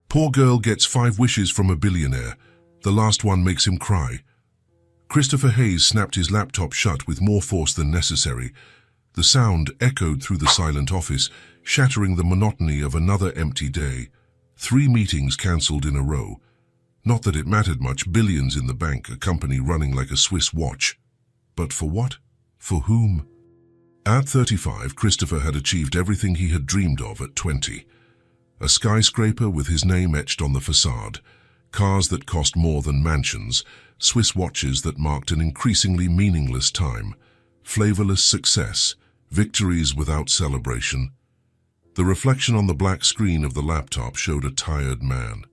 Poor girl gets 5 wishes from a billionaire. The last one makes him cry. Christopher Hayes snapped his laptop shut with more force than necessary. The sound echoed through the silent office, shattering the monotony of another empty day. 3 meetings cancelled in a row. Not that it mattered much, billions in the bank, a company running like a Swiss watch. But for what? For whom? At 35, Christopher had achieved everything he had dreamed of at 20. A skyscraper with his name etched on the facade, cars that cost more than mansions, Swiss watches that marked an increasingly meaningless time, flavorless success, victories without celebration. The reflection on the black screen of the laptop showed a tired man.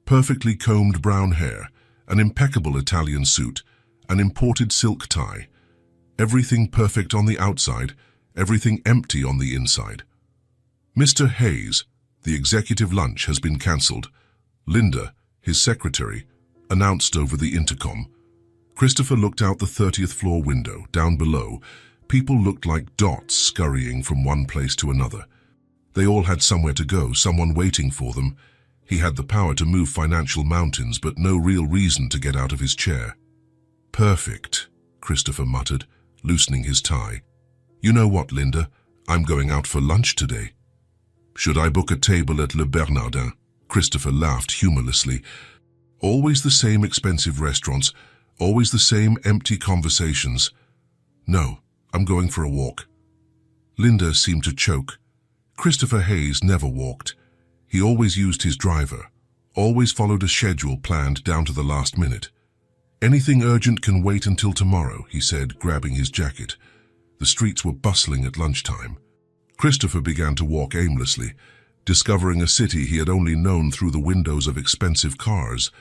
Perfectly combed brown hair, an impeccable Italian suit, an imported silk tie. Everything perfect on the outside, everything empty on the inside. Mr. Hayes, the executive lunch has been cancelled. Linda, his secretary, announced over the intercom. Christopher looked out the 30th floor window. Down below, people looked like dots scurrying from one place to another. They all had somewhere to go, someone waiting for them. He had the power to move financial mountains, but no real reason to get out of his chair. Perfect, Christopher muttered, loosening his tie. You know what, Linda? I'm going out for lunch today. Should I book a table at Le Bernardin? Christopher laughed humorlessly. Always the same expensive restaurants, always the same empty conversations. No, I'm going for a walk. Linda seemed to choke. Christopher Hayes never walked. He always used his driver, always followed a schedule planned down to the last minute. Anything urgent can wait until tomorrow, he said, grabbing his jacket. The streets were bustling at lunchtime. Christopher began to walk aimlessly, discovering a city he had only known through the windows of expensive cars.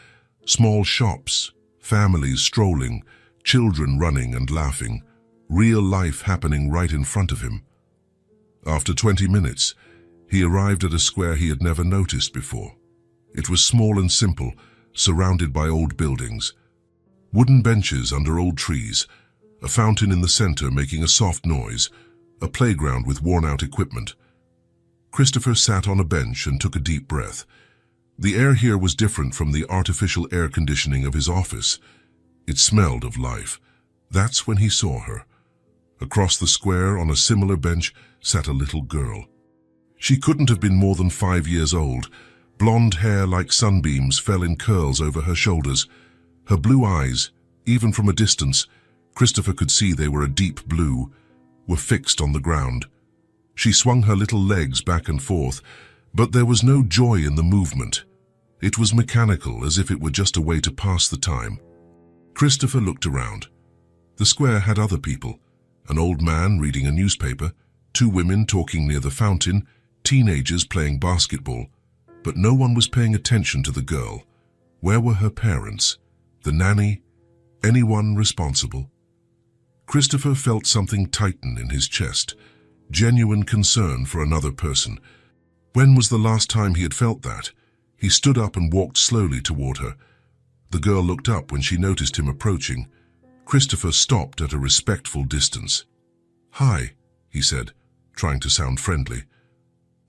Small shops, families strolling, children running and laughing, real life happening right in front of him. After 20 minutes, he arrived at a square he had never noticed before. It was small and simple, surrounded by old buildings. Wooden benches under old trees, a fountain in the center making a soft noise, a playground with worn-out equipment. Christopher sat on a bench and took a deep breath. The air here was different from the artificial air conditioning of his office. It smelled of life. That's when he saw her. Across the square, on a similar bench, sat a little girl. She couldn't have been more than 5 years old. Blonde hair like sunbeams fell in curls over her shoulders. Her blue eyes, even from a distance, Christopher could see they were a deep blue, were fixed on the ground. She swung her little legs back and forth, but there was no joy in the movement. It was mechanical, as if it were just a way to pass the time. Christopher looked around. The square had other people. An old man reading a newspaper, 2 women talking near the fountain, teenagers playing basketball. But no one was paying attention to the girl. Where were her parents? The nanny? Anyone responsible? Christopher felt something tighten in his chest, genuine concern for another person. When was the last time he had felt that? He stood up and walked slowly toward her. The girl looked up when she noticed him approaching. Christopher stopped at a respectful distance. "Hi," he said, trying to sound friendly.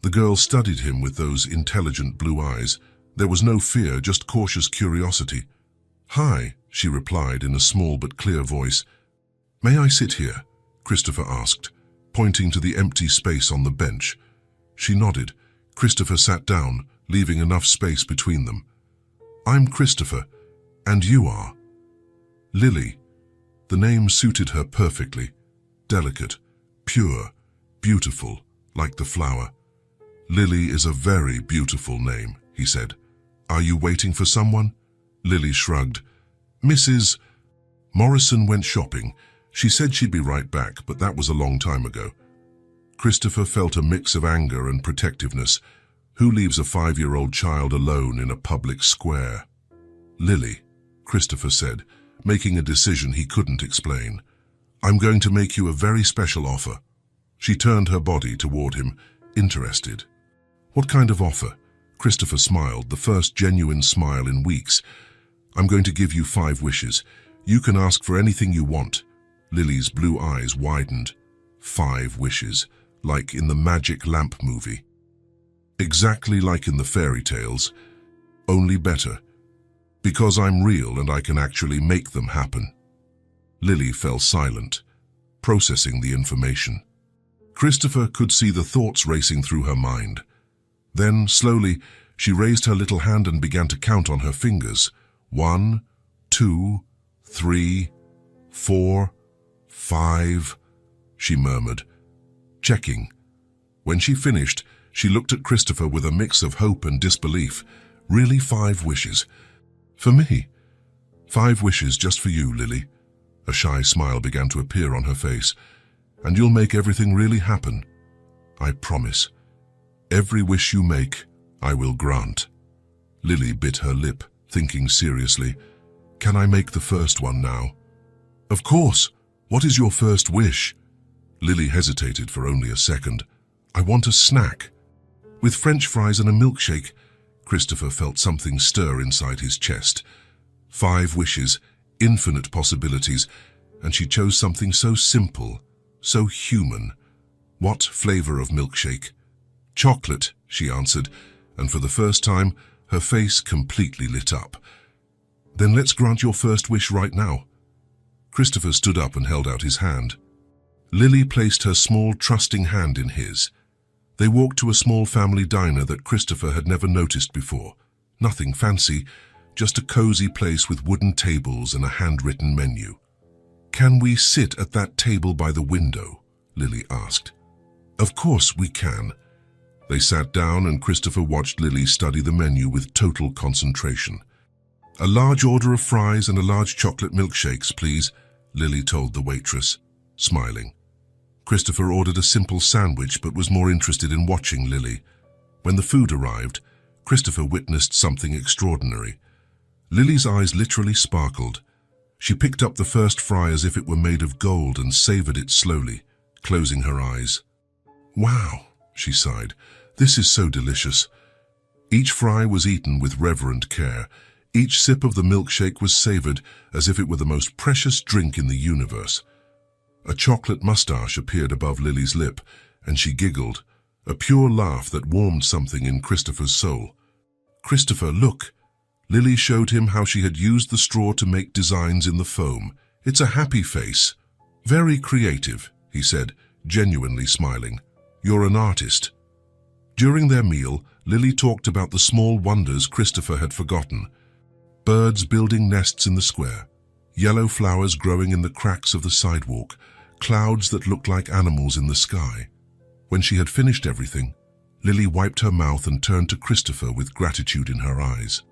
The girl studied him with those intelligent blue eyes. There was no fear, just cautious curiosity. "Hi," she replied in a small but clear voice. "May I sit here?" Christopher asked, pointing to the empty space on the bench. She nodded. Christopher sat down, leaving enough space between them. "I'm Christopher, and you are?" "Lily." The name suited her perfectly. Delicate, pure, beautiful, like the flower. "Lily is a very beautiful name," he said. "Are you waiting for someone?" Lily shrugged. "Mrs. Morrison went shopping. She said she'd be right back, but that was a long time ago." Christopher felt a mix of anger and protectiveness. Who leaves a 5-year-old child alone in a public square? "Lily," Christopher said, making a decision he couldn't explain. "I'm going to make you a very special offer." She turned her body toward him, interested. "What kind of offer?" Christopher smiled, the first genuine smile in weeks. "I'm going to give you 5 wishes. You can ask for anything you want." Lily's blue eyes widened. 5 wishes, like in the magic lamp movie. Exactly like in the fairy tales. Only better. Because I'm real and I can actually make them happen. Lily fell silent, processing the information. Christopher could see the thoughts racing through her mind. Then, slowly, she raised her little hand and began to count on her fingers. 1, 2, 3, 4, 5, she murmured, checking. When she finished, she looked at Christopher with a mix of hope and disbelief. Really 5 wishes? For me? 5 wishes just for you, Lily. A shy smile began to appear on her face. And you'll make everything really happen. I promise. Every wish you make, I will grant. Lily bit her lip, thinking seriously. Can I make the first one now? Of course. What is your first wish? Lily hesitated for only a second. I want a snack. With French fries and a milkshake. Christopher felt something stir inside his chest. 5 wishes, infinite possibilities, and she chose something so simple, so human. What flavor of milkshake? Chocolate, she answered, and for the first time, her face completely lit up. Then let's grant your first wish right now. Christopher stood up and held out his hand. Lily placed her small, trusting hand in his. They walked to a small family diner that Christopher had never noticed before. Nothing fancy, just a cozy place with wooden tables and a handwritten menu. Can we sit at that table by the window? Lily asked. Of course we can. They sat down and Christopher watched Lily study the menu with total concentration. A large order of fries and a large chocolate milkshakes, please, Lily told the waitress, smiling. Christopher ordered a simple sandwich but was more interested in watching Lily. When the food arrived, Christopher witnessed something extraordinary. Lily's eyes literally sparkled. She picked up the first fry as if it were made of gold and savored it slowly, closing her eyes. Wow, she sighed. This is so delicious. Each fry was eaten with reverent care. Each sip of the milkshake was savored as if it were the most precious drink in the universe. A chocolate mustache appeared above Lily's lip, and she giggled, a pure laugh that warmed something in Christopher's soul. Christopher, look! Lily showed him how she had used the straw to make designs in the foam. It's a happy face. Very creative, he said, genuinely smiling. You're an artist. During their meal, Lily talked about the small wonders Christopher had forgotten. Birds building nests in the square, yellow flowers growing in the cracks of the sidewalk, clouds that looked like animals in the sky. When she had finished everything, Lily wiped her mouth and turned to Christopher with gratitude in her eyes.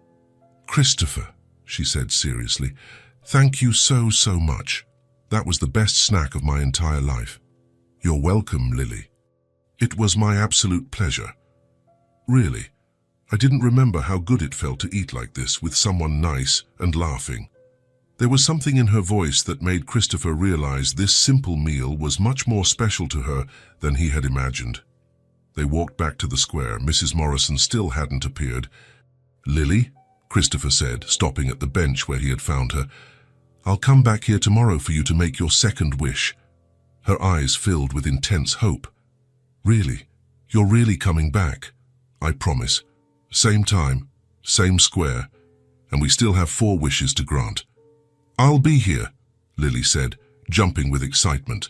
Christopher, she said seriously, thank you so much. That was the best snack of my entire life. You're welcome, Lily. It was my absolute pleasure. Really, I didn't remember how good it felt to eat like this with someone nice and laughing. There was something in her voice that made Christopher realize this simple meal was much more special to her than he had imagined. They walked back to the square. Mrs. Morrison still hadn't appeared. Lily, Christopher said, stopping at the bench where he had found her, I'll come back here tomorrow for you to make your second wish. Her eyes filled with intense hope. Really? You're really coming back? I promise. Same time, same square, and we still have 4 wishes to grant. I'll be here, Lily said, jumping with excitement.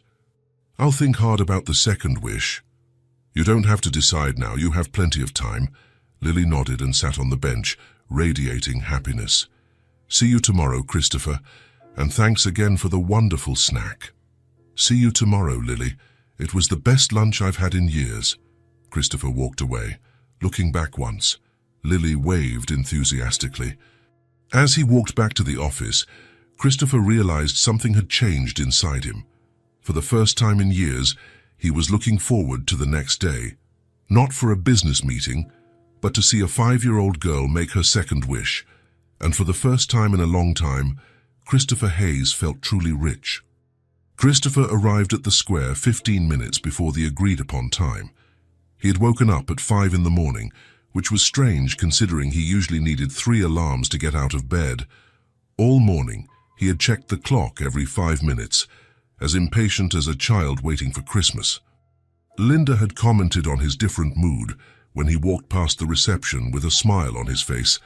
I'll think hard about the second wish. You don't have to decide now, you have plenty of time. Lily nodded and sat on the bench, radiating happiness. See you tomorrow, Christopher, and thanks again for the wonderful snack. See you tomorrow, Lily. It was the best lunch I've had in years. Christopher walked away, looking back once. Lily waved enthusiastically. As he walked back to the office, Christopher realized something had changed inside him. For the first time in years, he was looking forward to the next day. Not for a business meeting, but to see a 5-year-old girl make her second wish. And for the first time in a long time, Christopher Hayes felt truly rich. Christopher arrived at the square 15 minutes before the agreed-upon time. He had woken up at 5 in the morning, which was strange considering he usually needed 3 alarms to get out of bed. All morning, he had checked the clock every 5 minutes, as impatient as a child waiting for Christmas. Linda had commented on his different mood when he walked past the reception with a smile on his face,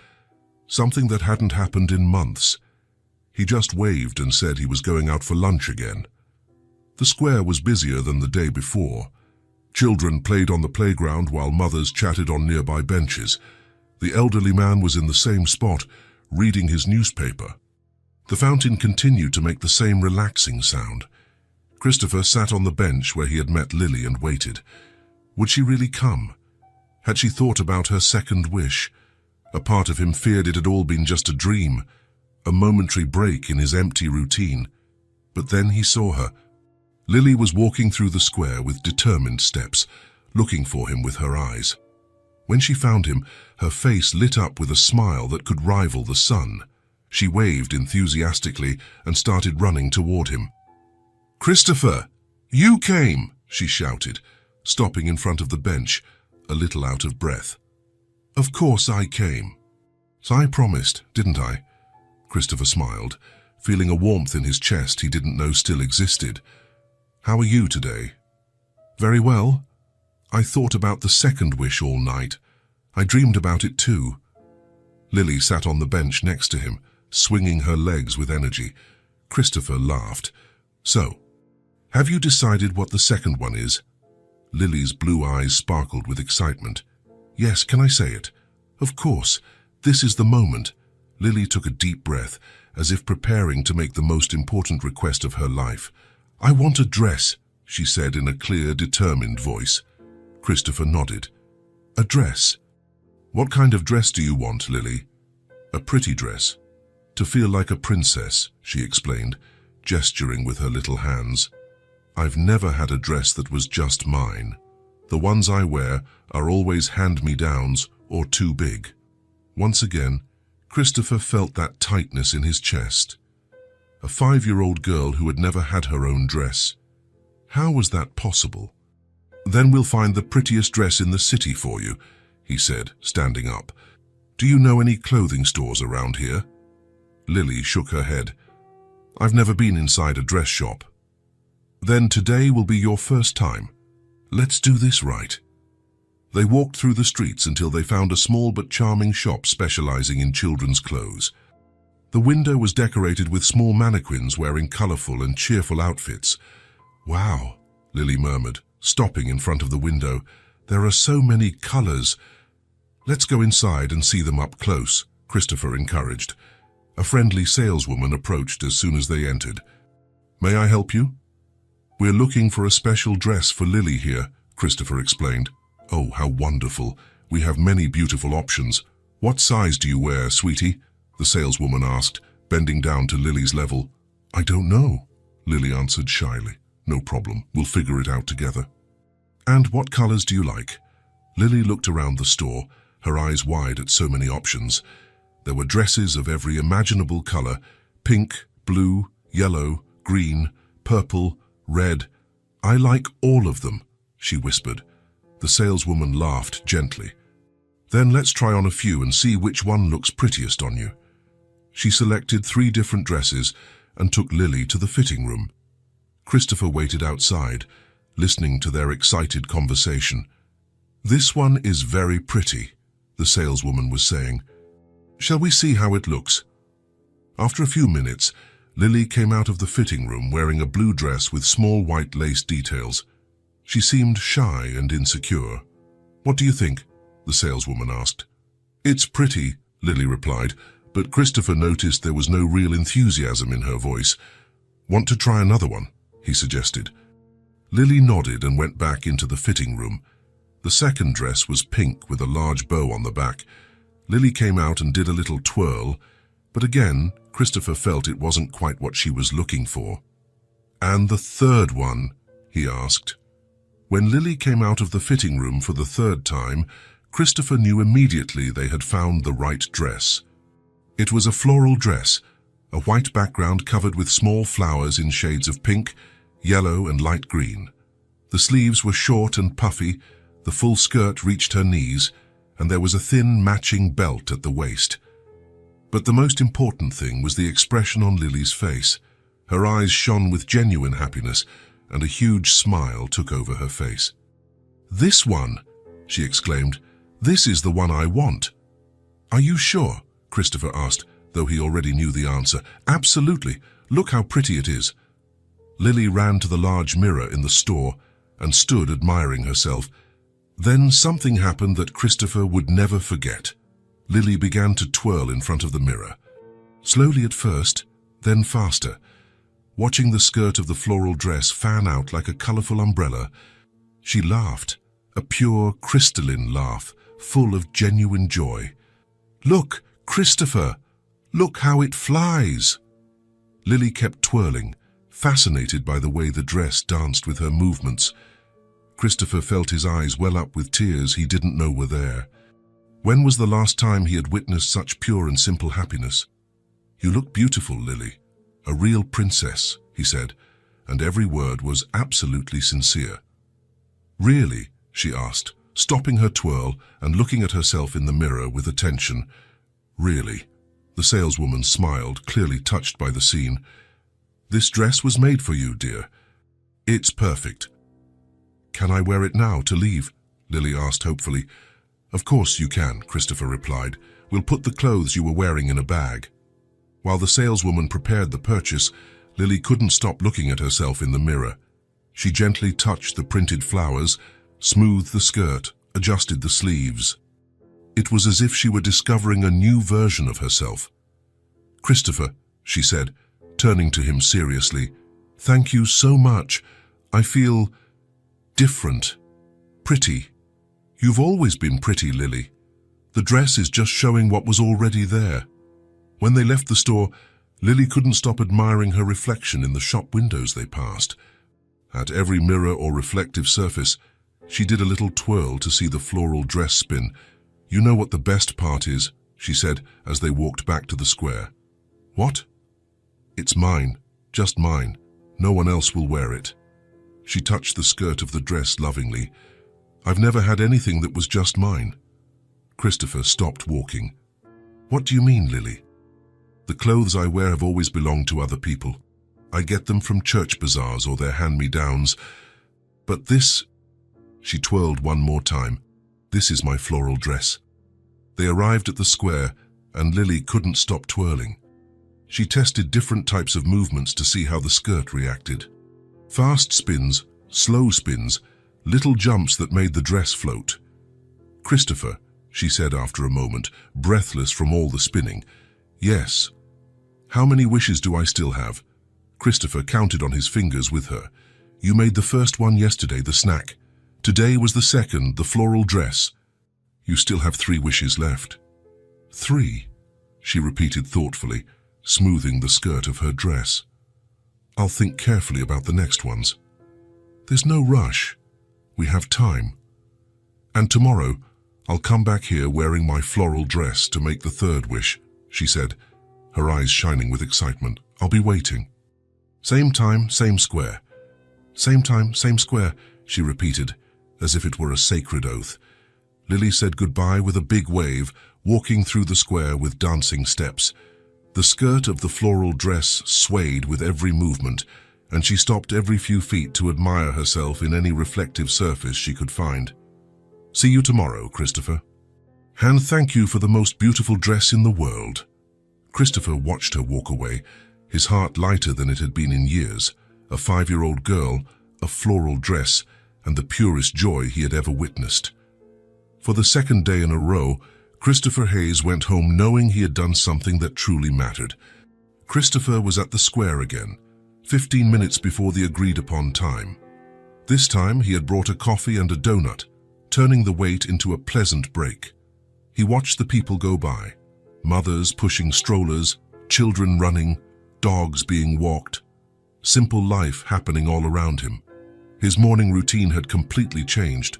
something that hadn't happened in months. He just waved and said he was going out for lunch again. The square was busier than the day before. Children played on the playground while mothers chatted on nearby benches. The elderly man was in the same spot, reading his newspaper. The fountain continued to make the same relaxing sound. Christopher sat on the bench where he had met Lily and waited. Would she really come? Had she thought about her second wish? A part of him feared it had all been just a dream, a momentary break in his empty routine. But then he saw her. Lily was walking through the square with determined steps, looking for him with her eyes. When she found him, her face lit up with a smile that could rival the sun. She waved enthusiastically and started running toward him. "Christopher, you came!" she shouted, stopping in front of the bench, a little out of breath. "Of course I came. So I promised, didn't I?" Christopher smiled, feeling a warmth in his chest he didn't know still existed. "How are you today?" "Very well. I thought about the second wish all night. I dreamed about it too." Lily sat on the bench next to him, swinging her legs with energy. Christopher laughed. "So, have you decided what the second one is?" Lily's blue eyes sparkled with excitement. "Yes, can I say it?" "Of course. This is the moment." Lily took a deep breath, as if preparing to make the most important request of her life. "I want a dress," she said in a clear, determined voice. Christopher nodded. "A dress? What kind of dress do you want, Lily?" "A pretty dress. To feel like a princess," she explained, gesturing with her little hands. "I've never had a dress that was just mine. The ones I wear are always hand-me-downs or too big." Once again, Christopher felt that tightness in his chest. A 5-year-old girl who had never had her own dress. How was that possible? "Then we'll find the prettiest dress in the city for you," he said, standing up. "Do you know any clothing stores around here?" Lily shook her head. "I've never been inside a dress shop." "Then today will be your first time. Let's do this right." They walked through the streets until they found a small but charming shop specializing in children's clothes. The window was decorated with small mannequins wearing colorful and cheerful outfits. "Wow," Lily murmured, stopping in front of the window. "There are so many colors." "Let's go inside and see them up close," Christopher encouraged. A friendly saleswoman approached as soon as they entered. "May I help you?" "We're looking for a special dress for Lily here," Christopher explained. "Oh, how wonderful. We have many beautiful options. What size do you wear, sweetie?" the saleswoman asked, bending down to Lily's level. "I don't know," Lily answered shyly. "No problem. We'll figure it out together." "And what colors do you like?" Lily looked around the store, her eyes wide at so many options. There were dresses of every imaginable color: pink, blue, yellow, green, purple, red. "I like all of them," she whispered. The saleswoman laughed gently. "Then let's try on a few and see which one looks prettiest on you." She selected 3 different dresses and took Lily to the fitting room. Christopher waited outside, listening to their excited conversation. "This one is very pretty," the saleswoman was saying. "Shall we see how it looks?" After a few minutes, Lily came out of the fitting room wearing a blue dress with small white lace details. She seemed shy and insecure. "What do you think?" the saleswoman asked. "It's pretty," Lily replied, but Christopher noticed there was no real enthusiasm in her voice. "Want to try another one?" he suggested. Lily nodded and went back into the fitting room. The second dress was pink with a large bow on the back. Lily came out and did a little twirl, but again, Christopher felt it wasn't quite what she was looking for. "And the third one?" he asked. When Lily came out of the fitting room for the 3rd time, Christopher knew immediately they had found the right dress. It was a floral dress, a white background covered with small flowers in shades of pink, yellow, and light green. The sleeves were short and puffy, the full skirt reached her knees, and there was a thin matching belt at the waist. But the most important thing was the expression on Lily's face. Her eyes shone with genuine happiness, and a huge smile took over her face. "This one!" she exclaimed. "This is the one I want." "Are you sure?" Christopher asked, though he already knew the answer. Absolutely. Look how pretty it is. Lily ran to the large mirror in the store and stood admiring herself. Then something happened that Christopher would never forget. Lily began to twirl in front of the mirror. Slowly at first, then faster. Watching the skirt of the floral dress fan out like a colorful umbrella, she laughed, a pure, crystalline laugh, full of genuine joy. "Look, Christopher! Look how it flies!" Lily kept twirling, fascinated by the way the dress danced with her movements. Christopher felt his eyes well up with tears he didn't know were there. When was the last time he had witnessed such pure and simple happiness? "You look beautiful, Lily. A real princess," he said, and every word was absolutely sincere. "Really?" she asked, stopping her twirl and looking at herself in the mirror with attention. "Really?" The saleswoman smiled, clearly touched by the scene. "This dress was made for you, dear. It's perfect." "Can I wear it now to leave?" Lily asked hopefully. "Of course you can," Christopher replied. "We'll put the clothes you were wearing in a bag." While the saleswoman prepared the purchase, Lily couldn't stop looking at herself in the mirror. She gently touched the printed flowers, smoothed the skirt, adjusted the sleeves. It was as if she were discovering a new version of herself. "Christopher," she said, turning to him seriously, "thank you so much. I feel different, pretty. You've always been pretty, Lily. The dress is just showing what was already there." When they left the store, Lily couldn't stop admiring her reflection in the shop windows they passed. At every mirror or reflective surface, she did a little twirl to see the floral dress spin. "You know what the best part is," she said as they walked back to the square. "What?" "It's mine, just mine. No one else will wear it." She touched the skirt of the dress lovingly. "I've never had anything that was just mine." Christopher stopped walking. "What do you mean, Lily?" "The clothes I wear have always belonged to other people. I get them from church bazaars or their hand-me-downs. But this," she twirled one more time, "this is my floral dress." They arrived at the square, and Lily couldn't stop twirling. She tested different types of movements to see how the skirt reacted. Fast spins, slow spins, little jumps that made the dress float. "Christopher," she said after a moment, breathless from all the spinning. "Yes." "How many wishes do I still have?" Christopher counted on his fingers with her. "You made the first one yesterday, the snack. Today was the second, the floral dress. You still have 3 wishes left." "3?" she repeated thoughtfully, smoothing the skirt of her dress. "I'll think carefully about the next ones. There's no rush. We have time. And tomorrow, I'll come back here wearing my floral dress to make the 3rd wish," she said, her eyes shining with excitement. "I'll be waiting." "Same time, same square." "Same time, same square," she repeated, as if it were a sacred oath. Lily said goodbye with a big wave, walking through the square with dancing steps. The skirt of the floral dress swayed with every movement, and she stopped every few feet to admire herself in any reflective surface she could find. "See you tomorrow, Christopher. And thank you for the most beautiful dress in the world." Christopher watched her walk away, his heart lighter than it had been in years. A 5-year-old girl, a floral dress, and the purest joy he had ever witnessed. For the 2nd day in a row, Christopher Hayes went home knowing he had done something that truly mattered. Christopher was at the square again, 15 minutes before the agreed-upon time. This time he had brought a coffee and a donut, turning the wait into a pleasant break. He watched the people go by, mothers pushing strollers, children running, dogs being walked. Simple life happening all around him. His morning routine had completely changed.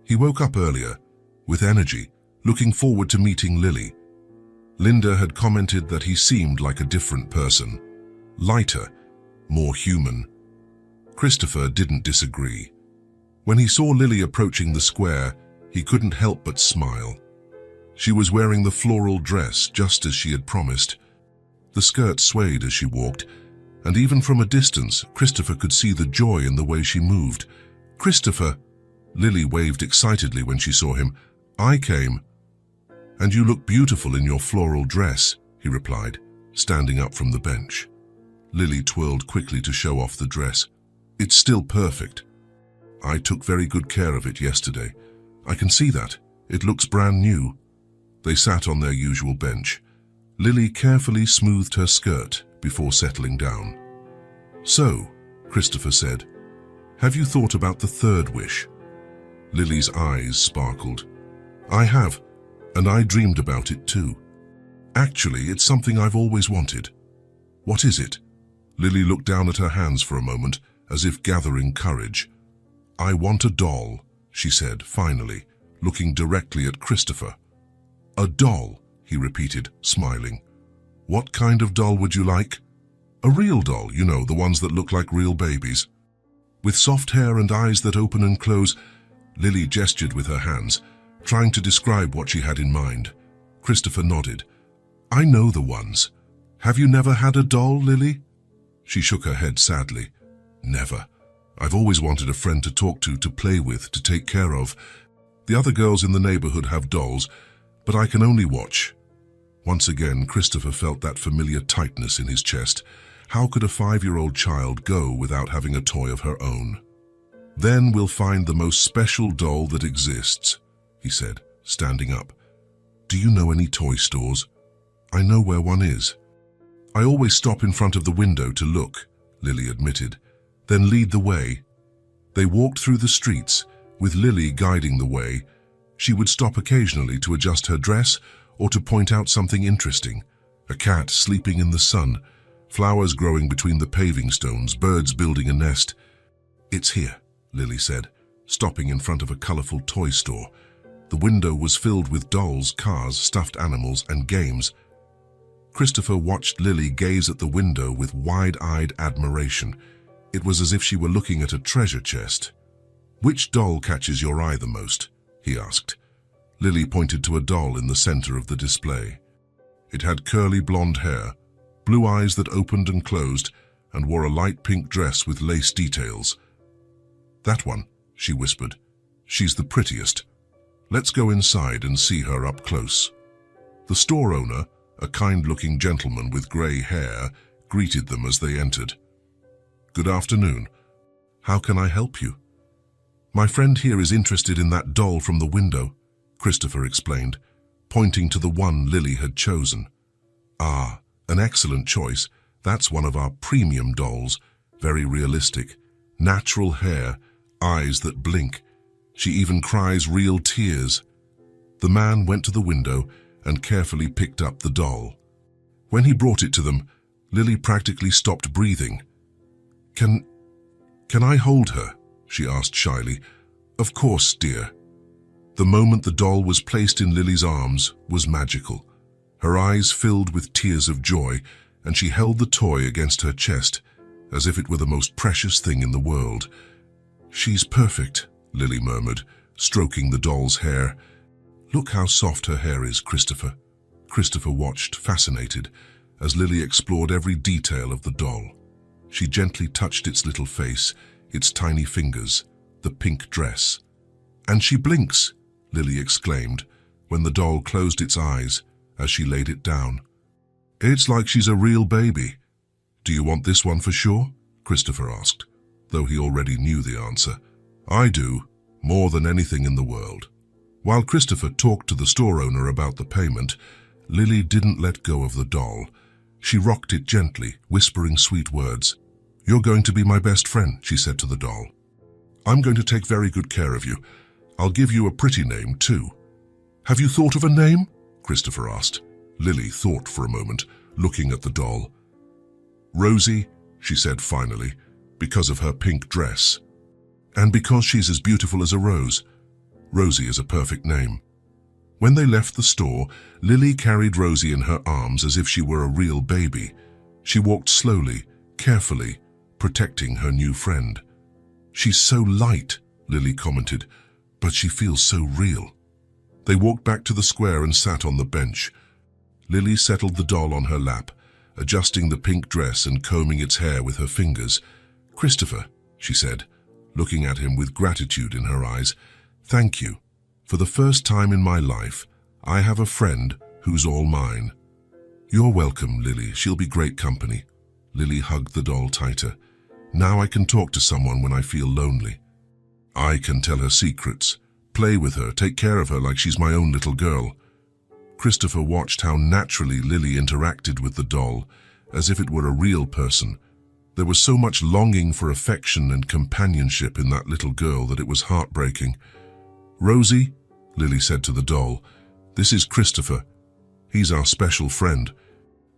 He woke up earlier, with energy, looking forward to meeting Lily. Linda had commented that he seemed like a different person. Lighter, more human. Christopher didn't disagree. When he saw Lily approaching the square, he couldn't help but smile. She was wearing the floral dress just as she had promised. The skirt swayed as she walked, and even from a distance, Christopher could see the joy in the way she moved. "Christopher!" Lily waved excitedly when she saw him. "I came." "And you look beautiful in your floral dress," he replied, standing up from the bench. Lily twirled quickly to show off the dress. "It's still perfect. I took very good care of it yesterday. I can see that. It looks brand new." They sat on their usual bench. Lily carefully smoothed her skirt before settling down. "So," Christopher said, "have you thought about the third wish?" Lily's eyes sparkled. "I have, and I dreamed about it too. Actually, it's something I've always wanted." "What is it?" Lily looked down at her hands for a moment, as if gathering courage. "I want a doll," she said, finally, looking directly at Christopher. "A doll," he repeated, smiling. "What kind of doll would you like?" "A real doll, you know, the ones that look like real babies. With soft hair and eyes that open and close." Lily gestured with her hands, trying to describe what she had in mind. Christopher nodded. "I know the ones. Have you never had a doll, Lily?" She shook her head sadly. "Never. I've always wanted a friend to talk to play with, to take care of. The other girls in the neighborhood have dolls, but I can only watch." Once again, Christopher felt that familiar tightness in his chest. How could a 5-year-old child go without having a toy of her own? "Then we'll find the most special doll that exists," he said, standing up. "Do you know any toy stores?" "I know where one is." "I always stop in front of the window to look," Lily admitted. "Then lead the way." They walked through the streets, with Lily guiding the way. She would stop occasionally to adjust her dress or to point out something interesting. A cat sleeping in the sun, flowers growing between the paving stones, birds building a nest. "It's here," Lily said, stopping in front of a colorful toy store. The window was filled with dolls, cars, stuffed animals, and games. Christopher watched Lily gaze at the window with wide-eyed admiration. It was as if she were looking at a treasure chest. "Which doll catches your eye the most?" he asked. Lily pointed to a doll in the center of the display. It had curly blonde hair, blue eyes that opened and closed, and wore a light pink dress with lace details. "That one," she whispered. "She's the prettiest. Let's go inside and see her up close." The store owner, a kind-looking gentleman with gray hair, greeted them as they entered. "Good afternoon. How can I help you?" "My friend here is interested in that doll from the window," Christopher explained, pointing to the one Lily had chosen. "Ah, an excellent choice. That's one of our premium dolls. Very realistic. Natural hair, eyes that blink. She even cries real tears." The man went to the window and carefully picked up the doll. When he brought it to them, Lily practically stopped breathing. Can I hold her?" she asked shyly. "Of course, dear." The moment the doll was placed in Lily's arms was magical. Her eyes filled with tears of joy, and she held the toy against her chest, as if it were the most precious thing in the world. "She's perfect," Lily murmured, stroking the doll's hair. "Look how soft her hair is, Christopher." Christopher watched, fascinated, as Lily explored every detail of the doll. She gently touched its little face, its tiny fingers, the pink dress. "And she blinks," Lily exclaimed, when the doll closed its eyes as she laid it down. "It's like she's a real baby." "Do you want this one for sure?" Christopher asked, though he already knew the answer. "I do, more than anything in the world." While Christopher talked to the store owner about the payment, Lily didn't let go of the doll. She rocked it gently, whispering sweet words. "You're going to be my best friend," she said to the doll. "I'm going to take very good care of you. I'll give you a pretty name, too." "Have you thought of a name?" Christopher asked. Lily thought for a moment, looking at the doll. "Rosie," she said finally, because of her pink dress. "And because she's as beautiful as a rose. Rosie is a perfect name." When they left the store, Lily carried Rosie in her arms as if she were a real baby. She walked slowly, carefully, protecting her new friend. "She's so light," Lily commented, "but she feels so real." They walked back to the square and sat on the bench. Lily settled the doll on her lap, adjusting the pink dress and combing its hair with her fingers. "Christopher," she said, looking at him with gratitude in her eyes, "thank you. For the first time in my life, I have a friend who's all mine. You're welcome, Lily. She'll be great company. Lily hugged the doll tighter. Now I can talk to someone when I feel lonely. I can tell her secrets, play with her, take care of her like she's my own little girl. Christopher watched how naturally Lily interacted with the doll, as if it were a real person. There was so much longing for affection and companionship in that little girl that it was heartbreaking. Rosie, Lily said to the doll, this is Christopher. He's our special friend.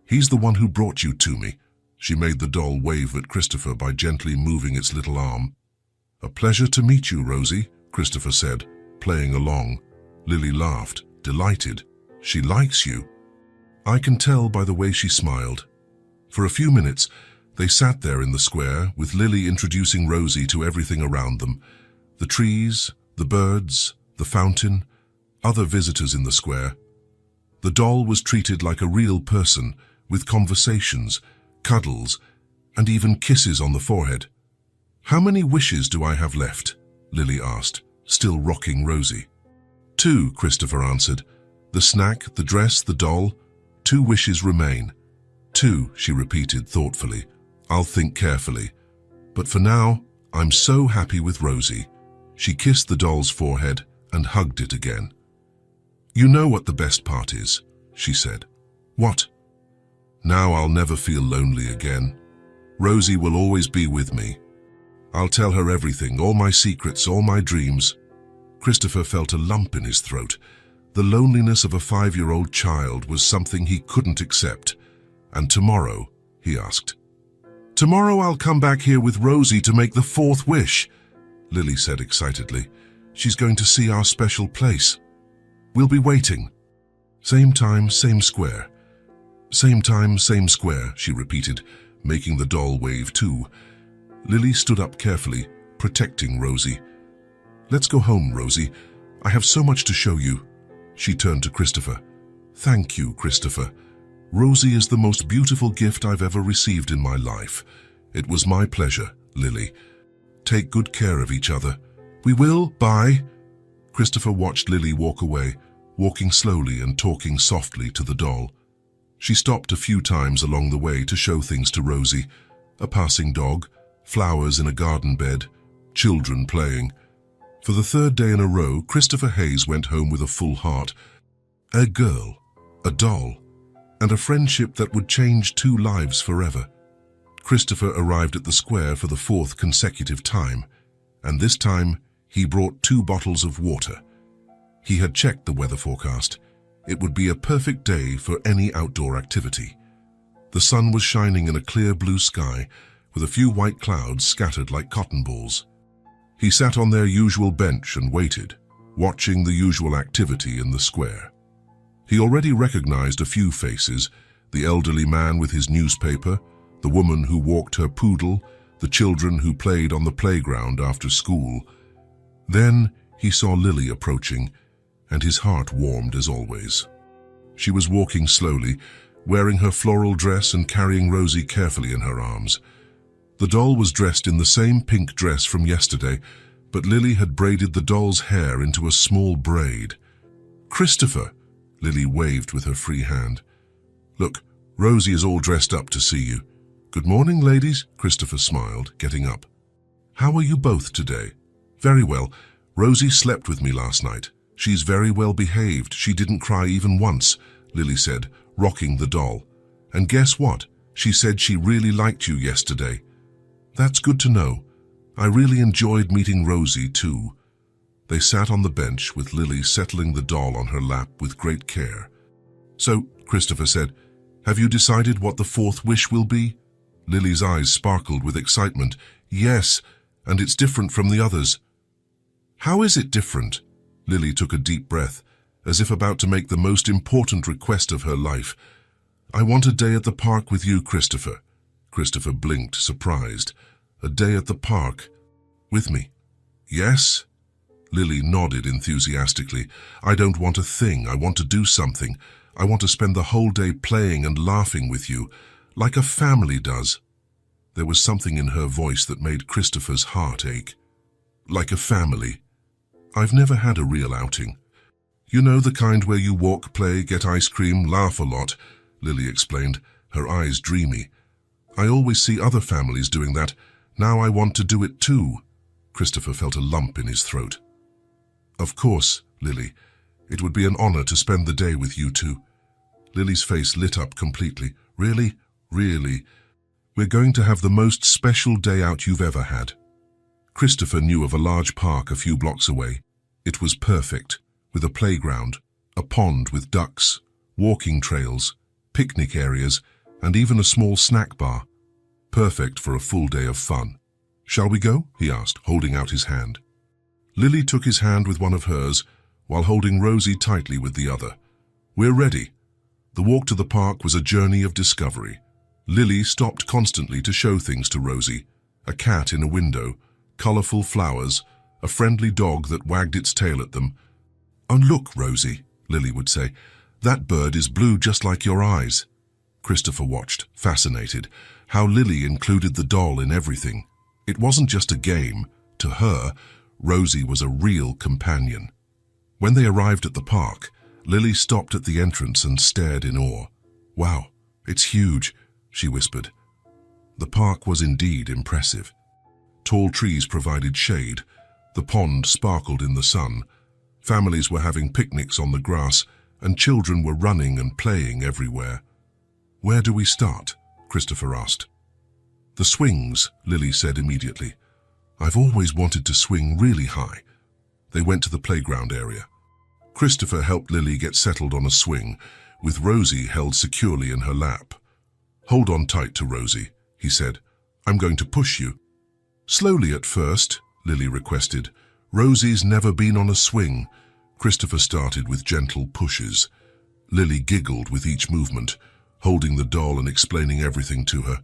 He's the one who brought you to me. She made the doll wave at Christopher by gently moving its little arm. A pleasure to meet you, Rosie, Christopher said, playing along. Lily laughed, delighted. She likes you. I can tell by the way she smiled. For a few minutes, they sat there in the square, with Lily introducing Rosie to everything around them. The trees, the birds, the fountain, other visitors in the square. The doll was treated like a real person, with conversations, cuddles, and even kisses on the forehead. How many wishes do I have left? Lily asked, still rocking Rosie. 2, Christopher answered. The snack, the dress, the doll. 2 wishes remain. 2, she repeated thoughtfully. I'll think carefully. But for now, I'm so happy with Rosie. She kissed the doll's forehead and hugged it again. You know what the best part is, she said. What? Now I'll never feel lonely again. Rosie will always be with me. I'll tell her everything, all my secrets, all my dreams. Christopher felt a lump in his throat. The loneliness of a 5-year-old child was something he couldn't accept. And tomorrow, he asked. Tomorrow I'll come back here with Rosie to make the 4th wish, Lily said excitedly. She's going to see our special place. We'll be waiting. Same time, same square. Same time, same square, she repeated, making the doll wave too. Lily stood up carefully, protecting Rosie. Let's go home, Rosie. I have so much to show you. She turned to Christopher. Thank you, Christopher. Rosie is the most beautiful gift I've ever received in my life. It was my pleasure, Lily. Take good care of each other. We will, bye. Christopher watched Lily walk away, walking slowly and talking softly to the doll. She stopped a few times along the way to show things to Rosie. A passing dog, flowers in a garden bed, children playing. For the 3rd day in a row, Christopher Hayes went home with a full heart. A girl, a doll, and a friendship that would change 2 lives forever. Christopher arrived at the square for the 4th consecutive time, and this time he brought 2 bottles of water. He had checked the weather forecast. It would be a perfect day for any outdoor activity. The sun was shining in a clear blue sky, with a few white clouds scattered like cotton balls. He sat on their usual bench and waited, watching the usual activity in the square. He already recognized a few faces, the elderly man with his newspaper, the woman who walked her poodle, the children who played on the playground after school. Then he saw Lily approaching, and his heart warmed as always. She was walking slowly, wearing her floral dress and carrying Rosie carefully in her arms. The doll was dressed in the same pink dress from yesterday, but Lily had braided the doll's hair into a small braid. Christopher, Lily waved with her free hand. Look, Rosie is all dressed up to see you. Good morning, ladies, Christopher smiled, getting up. How are you both today? Very well. Rosie slept with me last night. She's very well behaved. She didn't cry even once, Lily said, rocking the doll. And guess what? She said she really liked you yesterday. That's good to know. I really enjoyed meeting Rosie too. They sat on the bench with Lily settling the doll on her lap with great care. So, Christopher said, have you decided what the 4th wish will be? Lily's eyes sparkled with excitement. Yes, and it's different from the others. How is it different? Lily took a deep breath, as if about to make the most important request of her life. I want a day at the park with you, Christopher. Christopher blinked, surprised. A day at the park? With me? Yes? Lily nodded enthusiastically. I don't want a thing. I want to do something. I want to spend the whole day playing and laughing with you, like a family does. There was something in her voice that made Christopher's heart ache. Like a family. I've never had a real outing. You know, the kind where you walk, play, get ice cream, laugh a lot, Lily explained, her eyes dreamy. I always see other families doing that. Now I want to do it too. Christopher felt a lump in his throat. Of course, Lily. It would be an honor to spend the day with you two. Lily's face lit up completely. Really? Really? We're going to have the most special day out you've ever had. Christopher knew of a large park a few blocks away. It was perfect, with a playground, a pond with ducks, walking trails, picnic areas, and even a small snack bar. Perfect for a full day of fun. Shall we go? He asked, holding out his hand. Lily took his hand with one of hers, while holding Rosie tightly with the other. We're ready. The walk to the park was a journey of discovery. Lily stopped constantly to show things to Rosie. A cat in a window, colorful flowers, a friendly dog that wagged its tail at them. "And look, Rosie," Lily would say, "that bird is blue just like your eyes." Christopher watched, fascinated, how Lily included the doll in everything. It wasn't just a game. To her, Rosie was a real companion. When they arrived at the park, Lily stopped at the entrance and stared in awe. "Wow, it's huge," she whispered. The park was indeed impressive. Tall trees provided shade. The pond sparkled in the sun. Families were having picnics on the grass, and children were running and playing everywhere. "Where do we start?" Christopher asked. "The swings," Lily said immediately. "I've always wanted to swing really high." They went to the playground area. Christopher helped Lily get settled on a swing, with Rosie held securely in her lap. "Hold on tight to Rosie," he said. "I'm going to push you." "Slowly at first," Lily requested. "Rosie's never been on a swing." Christopher started with gentle pushes. Lily giggled with each movement, holding the doll and explaining everything to her.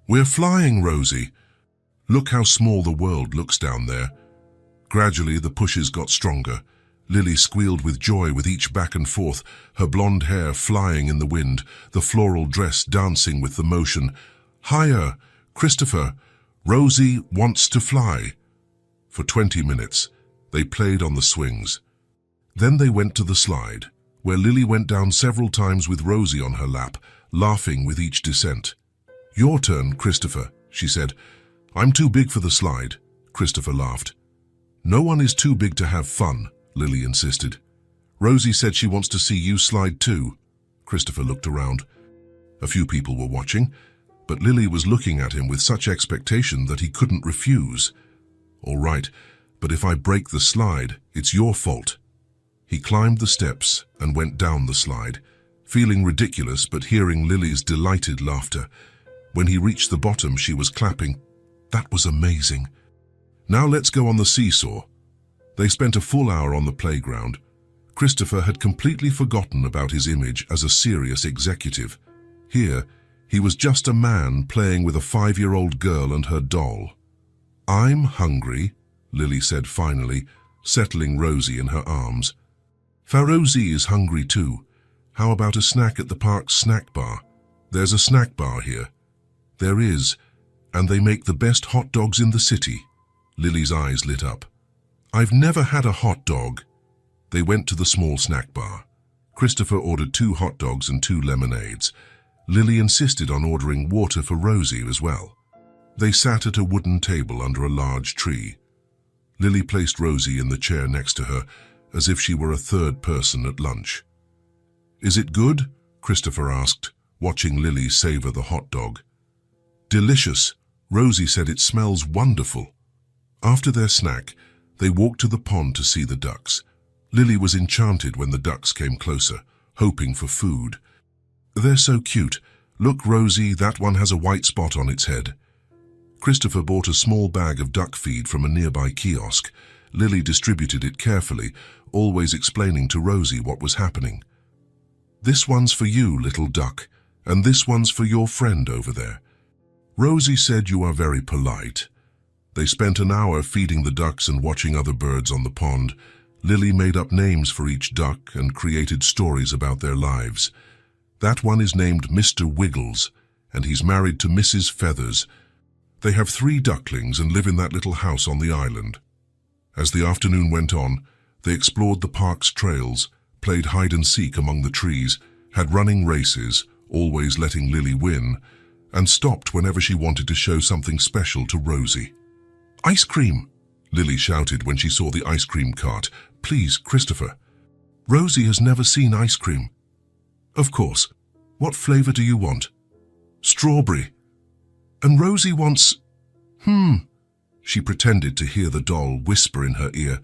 "We're flying, Rosie. Look how small the world looks down there." Gradually, the pushes got stronger. Lily squealed with joy with each back and forth, her blonde hair flying in the wind, the floral dress dancing with the motion. "Higher, Christopher. Rosie wants to fly." For 20 minutes, they played on the swings. Then they went to the slide, where Lily went down several times with Rosie on her lap, laughing with each descent. "Your turn, Christopher," she said. "I'm too big for the slide," Christopher laughed. "No one is too big to have fun," Lily insisted. "Rosie said she wants to see you slide too." Christopher looked around. A few people were watching, but Lily was looking at him with such expectation that he couldn't refuse. "All right, but if I break the slide, it's your fault." He climbed the steps and went down the slide, feeling ridiculous but hearing Lily's delighted laughter. When he reached the bottom, she was clapping. "That was amazing. Now let's go on the seesaw." They spent a full hour on the playground. Christopher had completely forgotten about his image as a serious executive. Here, he was just a man playing with a 5-year-old girl and her doll. "I'm hungry," Lily said finally, settling Rosie in her arms. "Rosie is hungry too. How about a snack at the park's snack bar? There's a snack bar here." "There is, and they make the best hot dogs in the city." Lily's eyes lit up. "I've never had a hot dog." They went to the small snack bar. Christopher ordered 2 hot dogs and 2 lemonades. Lily insisted on ordering water for Rosie as well. They sat at a wooden table under a large tree. Lily placed Rosie in the chair next to her, as if she were a third person at lunch. "Is it good?" Christopher asked, watching Lily savor the hot dog. "Delicious. Rosie said it smells wonderful." After their snack, they walked to the pond to see the ducks. Lily was enchanted when the ducks came closer, hoping for food. "They're so cute. Look, Rosie, that one has a white spot on its head." Christopher bought a small bag of duck feed from a nearby kiosk. Lily distributed it carefully, always explaining to Rosie what was happening. "This one's for you, little duck, and this one's for your friend over there. Rosie said you are very polite." They spent an hour feeding the ducks and watching other birds on the pond. Lily made up names for each duck and created stories about their lives. "That one is named Mr. Wiggles, and he's married to Mrs. Feathers. They have 3 ducklings and live in that little house on the island." As the afternoon went on, They explored the park's trails, played hide-and-seek among the trees, had running races, always letting Lily win, and stopped whenever she wanted to show something special to Rosie. "Ice cream!" Lily shouted when she saw the ice cream cart. "Please, Christopher. Rosie has never seen ice cream." "Of course. What flavor do you want?" "Strawberry. And Rosie wants..." She pretended to hear the doll whisper in her ear,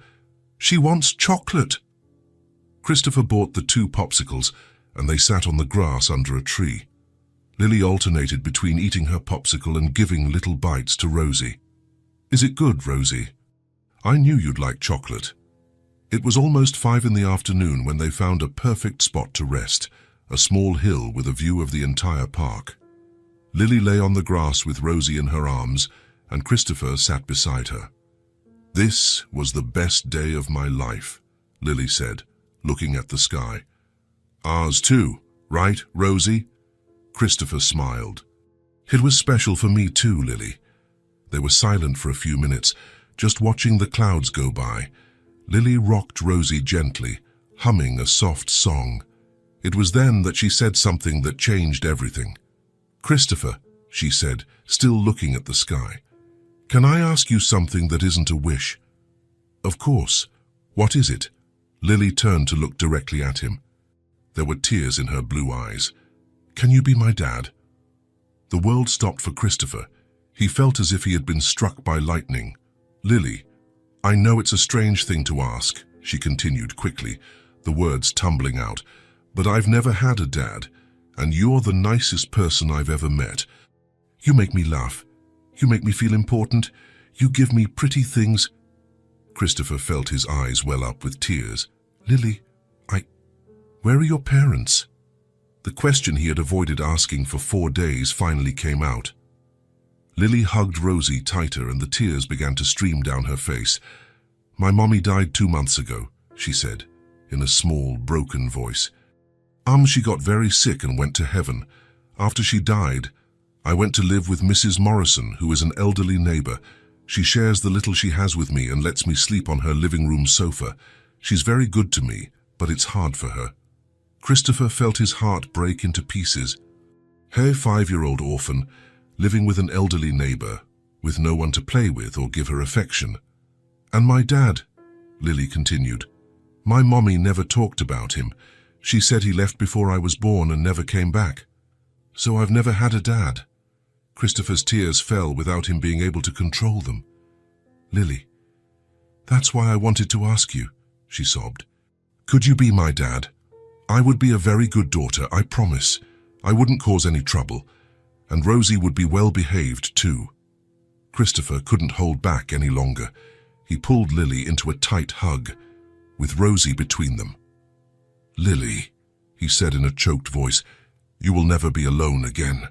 "She wants chocolate." Christopher bought the 2 popsicles, and they sat on the grass under a tree. Lily alternated between eating her popsicle and giving little bites to Rosie. "Is it good, Rosie? I knew you'd like chocolate." It was almost 5 in the afternoon when they found a perfect spot to rest, a small hill with a view of the entire park. Lily lay on the grass with Rosie in her arms, and Christopher sat beside her. "This was the best day of my life," Lily said, looking at the sky. "Ours too, right, Rosie?" Christopher smiled. "It was special for me too, Lily." They were silent for a few minutes, just watching the clouds go by. Lily rocked Rosie gently, humming a soft song. It was then that she said something that changed everything. "Christopher," she said, still looking at the sky, "can I ask you something that isn't a wish?" "Of course. What is it?" Lily turned to look directly at him. There were tears in her blue eyes. "Can you be my dad?" The world stopped for Christopher. He felt as if he had been struck by lightning. "Lily, I know it's a strange thing to ask," she continued quickly, the words tumbling out, "but I've never had a dad, and you're the nicest person I've ever met. You make me laugh. You make me feel important. You give me pretty things." Christopher felt his eyes well up with tears. "Lily, where are your parents?" The question he had avoided asking for 4 days finally came out. Lily hugged Rosie tighter and the tears began to stream down her face. "My mommy died 2 months ago," she said, in a small, broken voice. She got very sick and went to heaven. After she died, I went to live with Mrs. Morrison, who is an elderly neighbor. She shares the little she has with me and lets me sleep on her living room sofa. She's very good to me, but it's hard for her." Christopher felt his heart break into pieces. Her 5-year-old orphan, living with an elderly neighbor, with no one to play with or give her affection. "And my dad," Lily continued. "My mommy never talked about him. She said he left before I was born and never came back. So I've never had a dad." Christopher's tears fell without him being able to control them. "Lily, that's why I wanted to ask you," she sobbed. "Could you be my dad? I would be a very good daughter, I promise. I wouldn't cause any trouble. And Rosie would be well behaved too." Christopher couldn't hold back any longer. He pulled Lily into a tight hug, with Rosie between them. "Lily," he said in a choked voice, "you will never be alone again."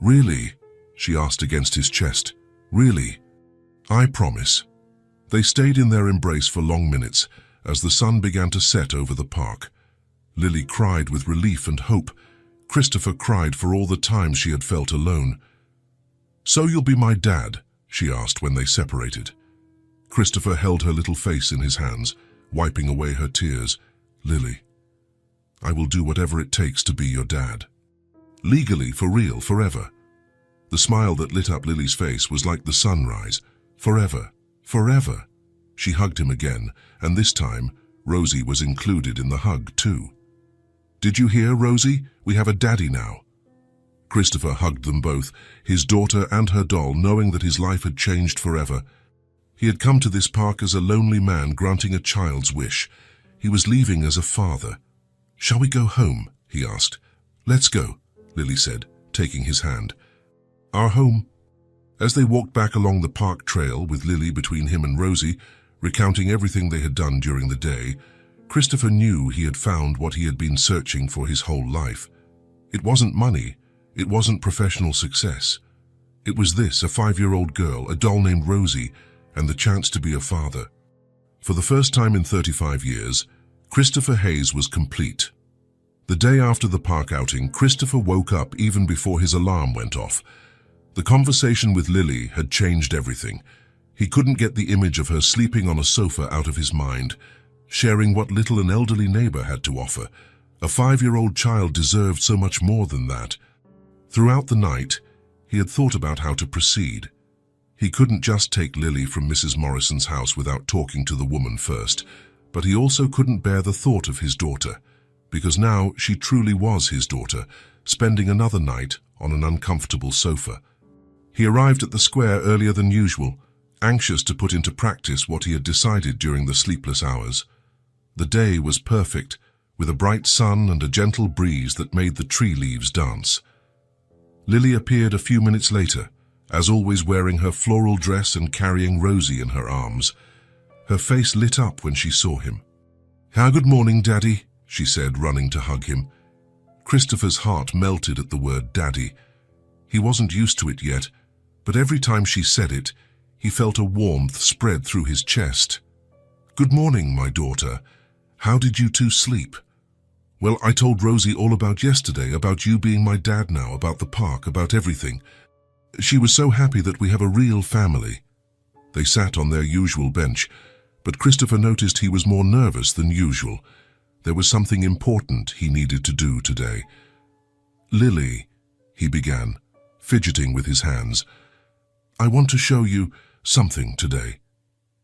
"Really?" she asked against his chest. "Really?" "I promise." They stayed in their embrace for long minutes as the sun began to set over the park. Lily cried with relief and hope. Christopher cried for all the times she had felt alone. "So you'll be my dad?" she asked when they separated. Christopher held her little face in his hands, wiping away her tears. "Lily, I will do whatever it takes to be your dad. Legally, for real, forever." The smile that lit up Lily's face was like the sunrise. "Forever, forever." She hugged him again, and this time, Rosie was included in the hug too. "Did you hear, Rosie? We have a daddy now." Christopher hugged them both, his daughter and her doll, knowing that his life had changed forever. He had come to this park as a lonely man granting a child's wish. He was leaving as a father. "Shall we go home?" he asked. "Let's go," Lily said, taking his hand. "Our home." As they walked back along the park trail with Lily between him and Rosie, recounting everything they had done during the day, Christopher knew he had found what he had been searching for his whole life. It wasn't money. It wasn't professional success. It was this, a 5-year-old girl, a doll named Rosie, and the chance to be a father. For the first time in 35 years, Christopher Hayes was complete. The day after the park outing, Christopher woke up even before his alarm went off. The conversation with Lily had changed everything. He couldn't get the image of her sleeping on a sofa out of his mind. sharing what little an elderly neighbor had to offer. A 5-year-old child deserved so much more than that. Throughout the night, he had thought about how to proceed. He couldn't just take Lily from Mrs. Morrison's house without talking to the woman first, but he also couldn't bear the thought of his daughter, because now she truly was his daughter, spending another night on an uncomfortable sofa. He arrived at the square earlier than usual, anxious to put into practice what he had decided during the sleepless hours. The day was perfect, with a bright sun and a gentle breeze that made the tree leaves dance. Lily appeared a few minutes later, as always wearing her floral dress and carrying Rosie in her arms. Her face lit up when she saw him. "Good morning, Daddy," she said, running to hug him. Christopher's heart melted at the word Daddy. He wasn't used to it yet, but every time she said it, he felt a warmth spread through his chest. "Good morning, my daughter. How did you two sleep?" "Well, I told Rosie all about yesterday, about you being my dad now, about the park, about everything. She was so happy that we have a real family." They sat on their usual bench, but Christopher noticed he was more nervous than usual. There was something important he needed to do today. "Lily," he began, fidgeting with his hands, "I want to show you something today."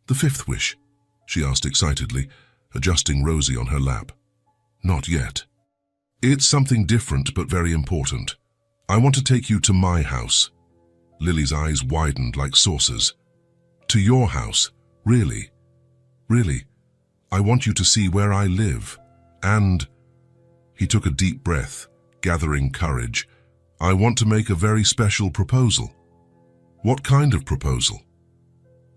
"The fifth wish?" she asked excitedly, adjusting Rosie on her lap. "Not yet. It's something different but very important. I want to take you to my house." Lily's eyes widened like saucers. "To your house? Really? Really? I want you to see where I live. And..." He took a deep breath, gathering courage. "I want to make a very special proposal." "What kind of proposal?"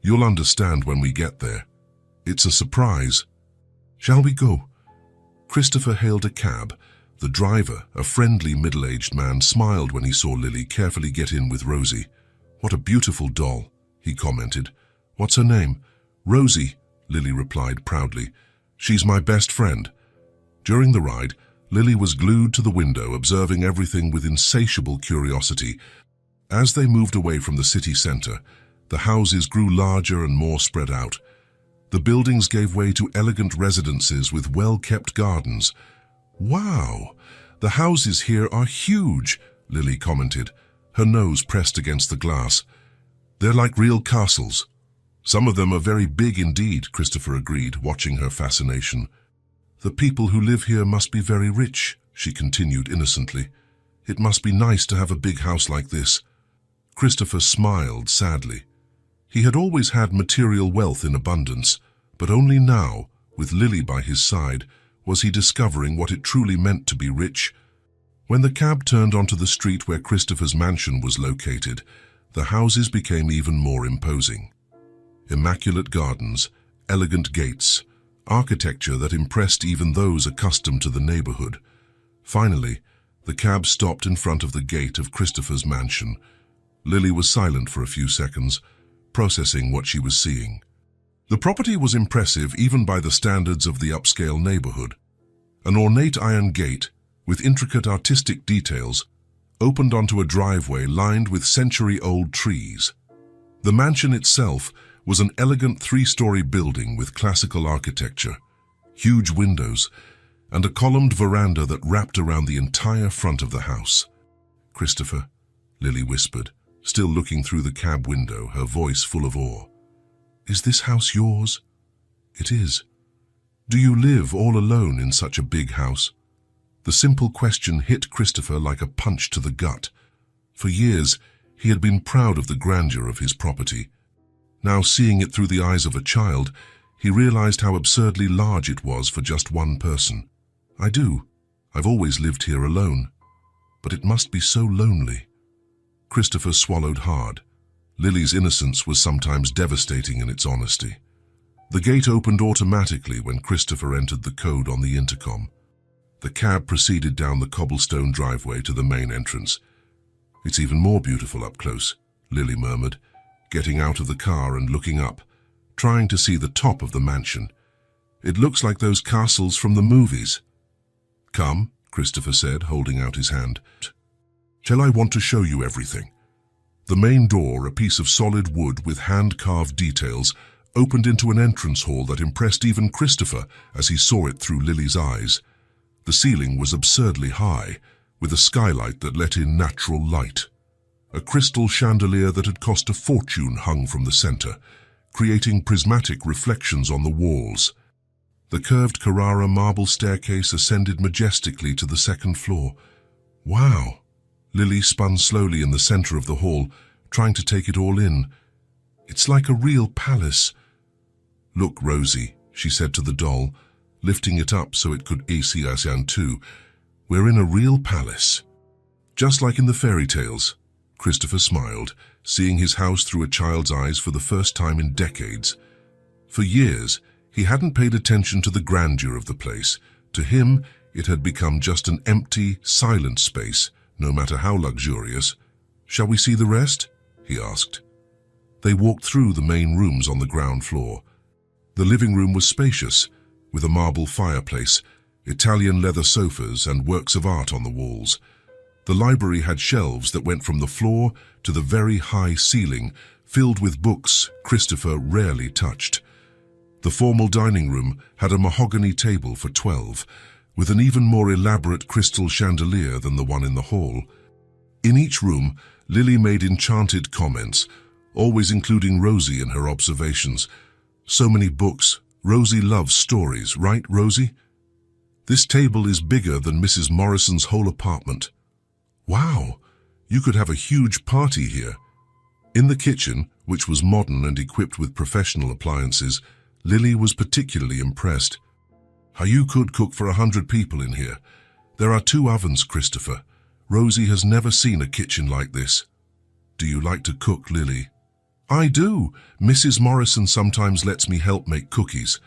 "You'll understand when we get there. It's a surprise." "Shall we go?" Christopher hailed a cab. The driver, a friendly middle-aged man, smiled when he saw Lily carefully get in with Rosie. "What a beautiful doll," he commented. "What's her name?" "Rosie," Lily replied proudly. "She's my best friend." During the ride, Lily was glued to the window, observing everything with insatiable curiosity. As they moved away from the city center, the houses grew larger and more spread out. The buildings gave way to elegant residences with well-kept gardens. "Wow, the houses here are huge," Lily commented, her nose pressed against the glass. "They're like real castles." "Some of them are very big indeed," Christopher agreed, watching her fascination. "The people who live here must be very rich," she continued innocently. "It must be nice to have a big house like this." Christopher smiled sadly. He had always had material wealth in abundance, but only now, with Lily by his side, was he discovering what it truly meant to be rich. When the cab turned onto the street where Christopher's mansion was located, the houses became even more imposing. Immaculate gardens, elegant gates, architecture that impressed even those accustomed to the neighborhood. Finally, the cab stopped in front of the gate of Christopher's mansion. Lily was silent for a few seconds, processing what she was seeing. The property was impressive even by the standards of the upscale neighborhood. An ornate iron gate, with intricate artistic details, opened onto a driveway lined with century-old trees. The mansion itself was an elegant 3-story building with classical architecture, huge windows, and a columned veranda that wrapped around the entire front of the house. "Christopher," Lily whispered, still looking through the cab window, her voice full of awe. "Is this house yours?" "It is." "Do you live all alone in such a big house?" The simple question hit Christopher like a punch to the gut. For years, he had been proud of the grandeur of his property. Now, seeing it through the eyes of a child, he realized how absurdly large it was for just one person. "I do. I've always lived here alone. But it must be so lonely." Christopher swallowed hard. Lily's innocence was sometimes devastating in its honesty. The gate opened automatically when Christopher entered the code on the intercom. The cab proceeded down the cobblestone driveway to the main entrance. "It's even more beautiful up close," Lily murmured, getting out of the car and looking up, trying to see the top of the mansion. "It looks like those castles from the movies." "Come," Christopher said, holding out his hand. "Shall I want to show you everything?" The main door, a piece of solid wood with hand-carved details, opened into an entrance hall that impressed even Christopher as he saw it through Lily's eyes. The ceiling was absurdly high, with a skylight that let in natural light. A crystal chandelier that had cost a fortune hung from the center, creating prismatic reflections on the walls. The curved Carrara marble staircase ascended majestically to the second floor. Wow! Lily spun slowly in the center of the hall, trying to take it all in. It's like a real palace. Look, Rosie, she said to the doll, lifting it up so it could see us too. We're in a real palace. Just like in the fairy tales. Christopher smiled, seeing his house through a child's eyes for the first time in decades. For years, he hadn't paid attention to the grandeur of the place. To him, it had become just an empty, silent space, no matter how luxurious. Shall we see the rest? He asked. They walked through the main rooms on the ground floor. The living room was spacious, with a marble fireplace, Italian leather sofas, and works of art on the walls. The library had shelves that went from the floor to the very high ceiling, filled with books Christopher rarely touched. The formal dining room had a mahogany table for 12, with an even more elaborate crystal chandelier than the one in the hall. In each room, Lily made enchanted comments, always including Rosie in her observations. So many books. Rosie loves stories, right, Rosie? This table is bigger than Mrs. Morrison's whole apartment. Wow, you could have a huge party here. In the kitchen, which was modern and equipped with professional appliances, Lily was particularly impressed. How you could cook for 100 people in here. There are 2 ovens, Christopher. Rosie has never seen a kitchen like this. Do you like to cook, Lily? I do. Mrs. Morrison sometimes lets me help make cookies,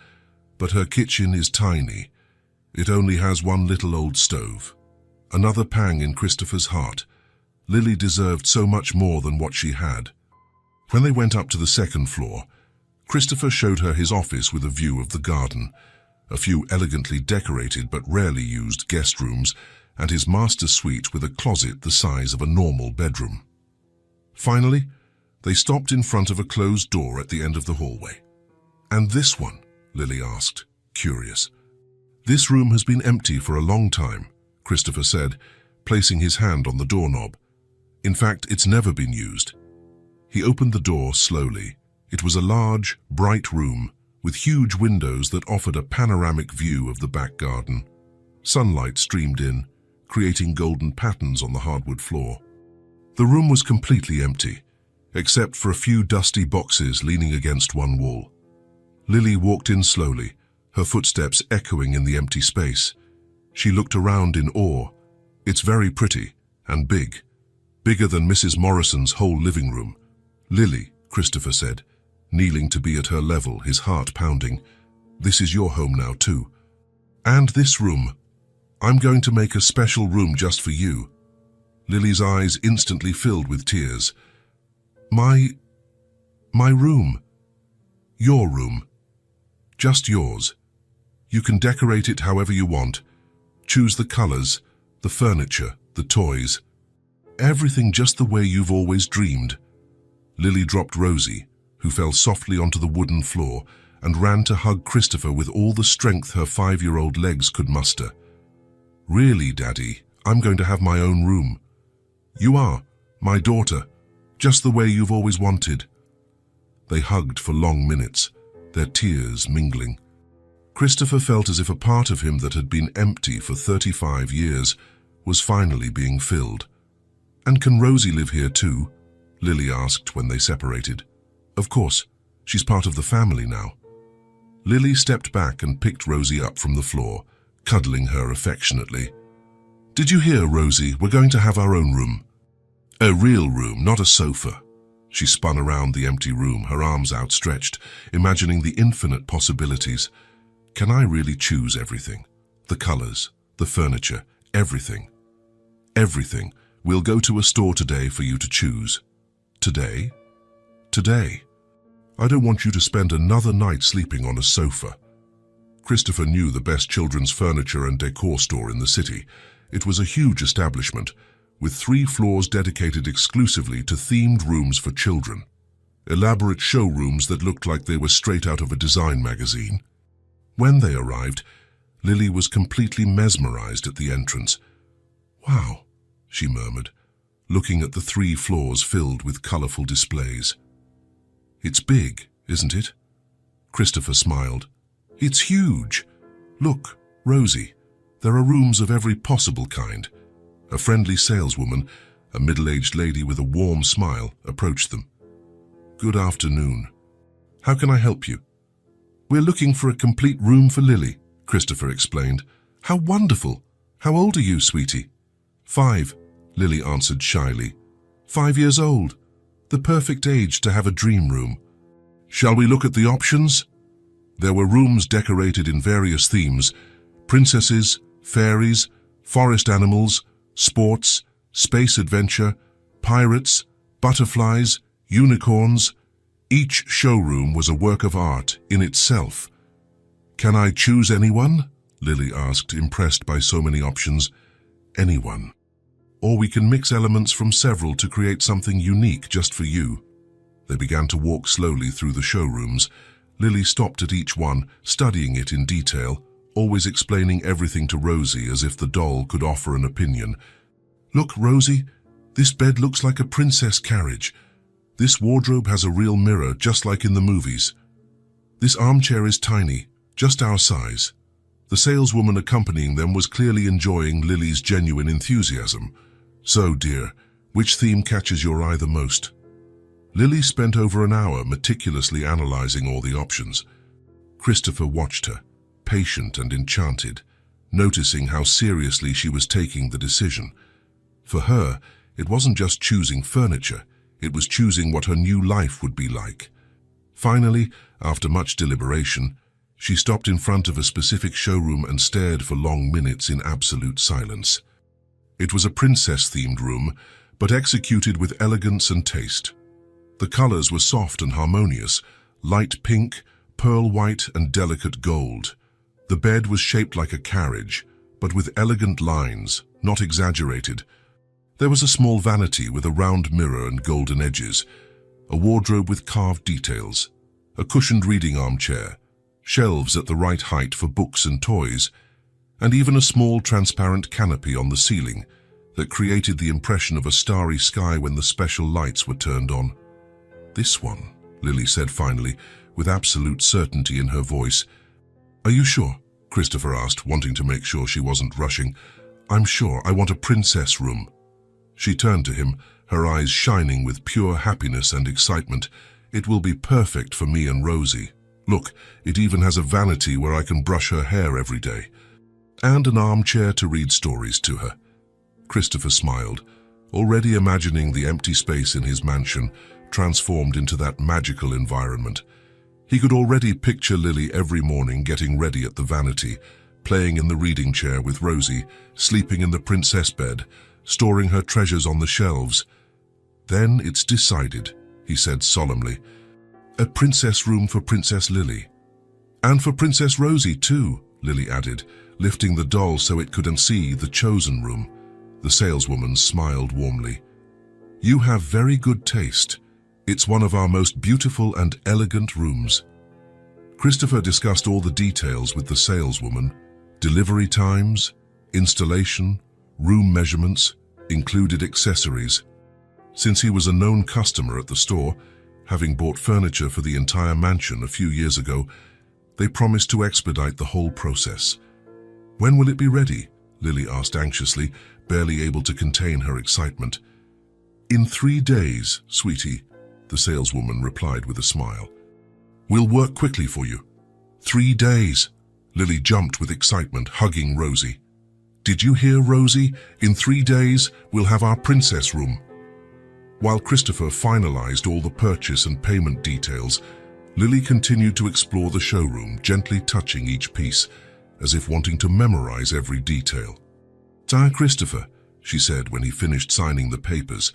but her kitchen is tiny. It only has one little old stove. Another pang in Christopher's heart. Lily deserved so much more than what she had. When they went up to the second floor, Christopher showed her his office with a view of the garden, a few elegantly decorated but rarely used guest rooms, and his master suite with a closet the size of a normal bedroom. Finally, they stopped in front of a closed door at the end of the hallway. And this one? Lily asked, curious. This room has been empty for a long time, Christopher said, placing his hand on the doorknob. In fact, it's never been used. He opened the door slowly. It was a large, bright room with huge windows that offered a panoramic view of the back garden. Sunlight streamed in, creating golden patterns on the hardwood floor. The room was completely empty, except for a few dusty boxes leaning against one wall. Lily walked in slowly, her footsteps echoing in the empty space. She looked around in awe. It's very pretty and big, bigger than Mrs. Morrison's whole living room. Lily, Christopher said, kneeling to be at her level, his heart pounding. This is your home now too. And this room. I'm going to make a special room just for you. Lily's eyes instantly filled with tears. My room. Your room. Just yours. You can decorate it however you want. Choose the colors, the furniture, the toys. Everything just the way you've always dreamed. Lily dropped Rosie, who fell softly onto the wooden floor, and ran to hug Christopher with all the strength her 5-year-old legs could muster. Really, Daddy, I'm going to have my own room. You are, my daughter, just the way you've always wanted. They hugged for long minutes, their tears mingling. Christopher felt as if a part of him that had been empty for 35 years was finally being filled. And can Rosie live here too? Lily asked when they separated. Of course, she's part of the family now. Lily stepped back and picked Rosie up from the floor, cuddling her affectionately. Did you hear, Rosie? We're going to have our own room. A real room, not a sofa. She spun around the empty room, her arms outstretched, imagining the infinite possibilities. Can I really choose everything? The colors, the furniture, everything. Everything. We'll go to a store today for you to choose. Today? Today. I don't want you to spend another night sleeping on a sofa. Christopher knew the best children's furniture and decor store in the city. It was a huge establishment, with 3 floors dedicated exclusively to themed rooms for children. elaborate showrooms that looked like they were straight out of a design magazine. When they arrived, Lily was completely mesmerized at the entrance. "Wow," she murmured, looking at the 3 floors filled with colorful displays. "It's big, isn't it?" Christopher smiled. "It's huge. Look, Rosie, there are rooms of every possible kind." A friendly saleswoman, a middle-aged lady with a warm smile, approached them. "Good afternoon. How can I help you?" "We're looking for a complete room for Lily," Christopher explained. "How wonderful! How old are you, sweetie?" 5, Lily answered shyly. 5 years old. The perfect age to have a dream room. "Shall we look at the options?" There were rooms decorated in various themes: princesses, fairies, forest animals, sports, space adventure, pirates, butterflies, unicorns. Each showroom was a work of art in itself. "Can I choose anyone?" Lily asked, impressed by so many options. "Anyone. Or we can mix elements from several to create something unique just for you." They began to walk slowly through the showrooms. Lily stopped at each one, studying it in detail, always explaining everything to Rosie as if the doll could offer an opinion. "Look, Rosie, this bed looks like a princess carriage. This wardrobe has a real mirror, just like in the movies. This armchair is tiny, just our size." The saleswoman accompanying them was clearly enjoying Lily's genuine enthusiasm. "So, dear, which theme catches your eye the most?" Lily spent over an hour meticulously analyzing all the options. Christopher watched her, patient and enchanted, noticing how seriously she was taking the decision. For her, it wasn't just choosing furniture, it was choosing what her new life would be like. Finally, after much deliberation, she stopped in front of a specific showroom and stared for long minutes in absolute silence. It was a princess-themed room, but executed with elegance and taste. The colors were soft and harmonious, light pink, pearl white, and delicate gold. The bed was shaped like a carriage, but with elegant lines, not exaggerated. There was a small vanity with a round mirror and golden edges, a wardrobe with carved details, a cushioned reading armchair, shelves at the right height for books and toys, and even a small transparent canopy on the ceiling that created the impression of a starry sky when the special lights were turned on. "This one," Lily said finally, with absolute certainty in her voice. "Are you sure?" Christopher asked, wanting to make sure she wasn't rushing. "I'm sure. I want a princess room." She turned to him, her eyes shining with pure happiness and excitement. "It will be perfect for me and Rosie. Look, it even has a vanity where I can brush her hair every day. And an armchair to read stories to her." Christopher smiled, already imagining the empty space in his mansion transformed into that magical environment. He could already picture Lily every morning getting ready at the vanity, playing in the reading chair with Rosie, sleeping in the princess bed, storing her treasures on the shelves. "Then it's decided," he said solemnly. "A princess room for Princess Lily. And for Princess Rosie too," Lily added, lifting the doll so it could see the chosen room. The saleswoman smiled warmly. "You have very good taste. It's one of our most beautiful and elegant rooms." Christopher discussed all the details with the saleswoman: delivery times, installation, room measurements, included accessories. Since he was a known customer at the store, having bought furniture for the entire mansion a few years ago, they promised to expedite the whole process. "When will it be ready?" Lily asked anxiously, barely able to contain her excitement. "In 3 days, sweetie," the saleswoman replied with a smile. "We'll work quickly for you." 3 days. Lily jumped with excitement, hugging Rosie. "Did you hear, Rosie? In 3 days, we'll have our princess room." While Christopher finalized all the purchase and payment details, Lily continued to explore the showroom, gently touching each piece, as if wanting to memorize every detail. "Dear Christopher," she said when he finished signing the papers,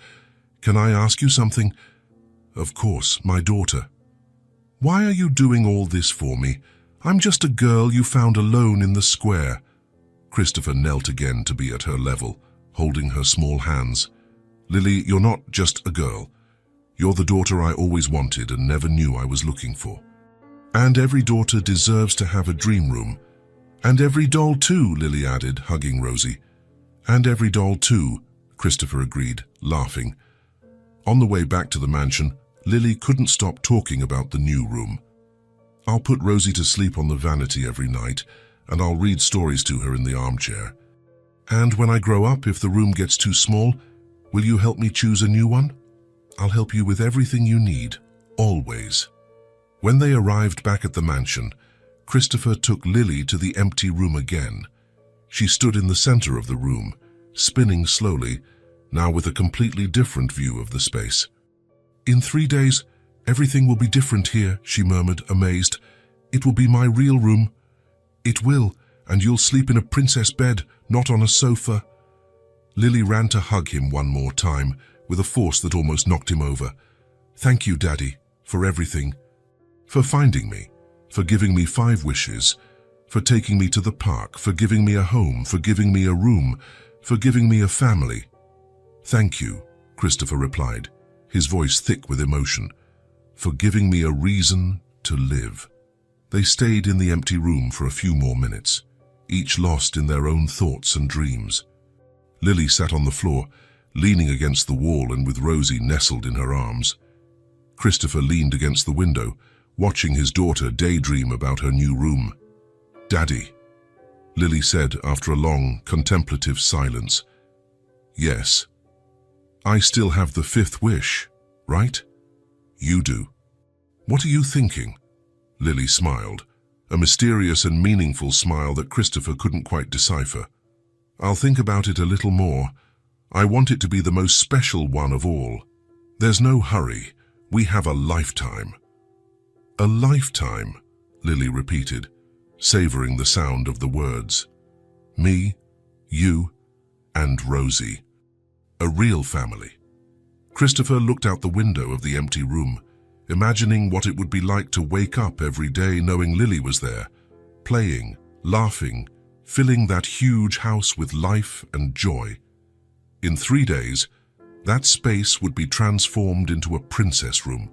"can I ask you something?" "Of course, my daughter." "Why are you doing all this for me? I'm just a girl you found alone in the square." Christopher knelt again to be at her level, holding her small hands. "Lily, you're not just a girl. You're the daughter I always wanted and never knew I was looking for. And every daughter deserves to have a dream room. And every doll too, Lily added, hugging Rosie. And every doll too, Christopher agreed, laughing. On the way back to the mansion, Lily couldn't stop talking about the new room. I'll put Rosie to sleep on the vanity every night, and I'll read stories to her in the armchair. And when I grow up, if the room gets too small, will you help me choose a new one? I'll help you with everything you need, always. When they arrived back at the mansion, Christopher took Lily to the empty room again. She stood in the center of the room, spinning slowly, now with a completely different view of the space. In 3 days, everything will be different here, she murmured, amazed. It will be my real room. It will, and you'll sleep in a princess bed, not on a sofa. Lily ran to hug him one more time, with a force that almost knocked him over. Thank you, Daddy, for everything. For finding me, for giving me 5 wishes, for taking me to the park, for giving me a home, for giving me a room, for giving me a family. Thank you, Christopher replied, his voice thick with emotion, for giving me a reason to live. They stayed in the empty room for a few more minutes, each lost in their own thoughts and dreams. Lily sat on the floor, leaning against the wall and with Rosie nestled in her arms. Christopher leaned against the window, watching his daughter daydream about her new room. Daddy, Lily said after a long, contemplative silence. Yes. I still have the 5th wish, right? You do. What are you thinking? Lily smiled, a mysterious and meaningful smile that Christopher couldn't quite decipher. I'll think about it a little more. I want it to be the most special one of all. There's no hurry. We have a lifetime. A lifetime, Lily repeated, savoring the sound of the words. Me, you, and Rosie. A real family. Christopher looked out the window of the empty room, imagining what it would be like to wake up every day knowing Lily was there, playing, laughing, filling that huge house with life and joy. In 3 days, that space would be transformed into a princess room.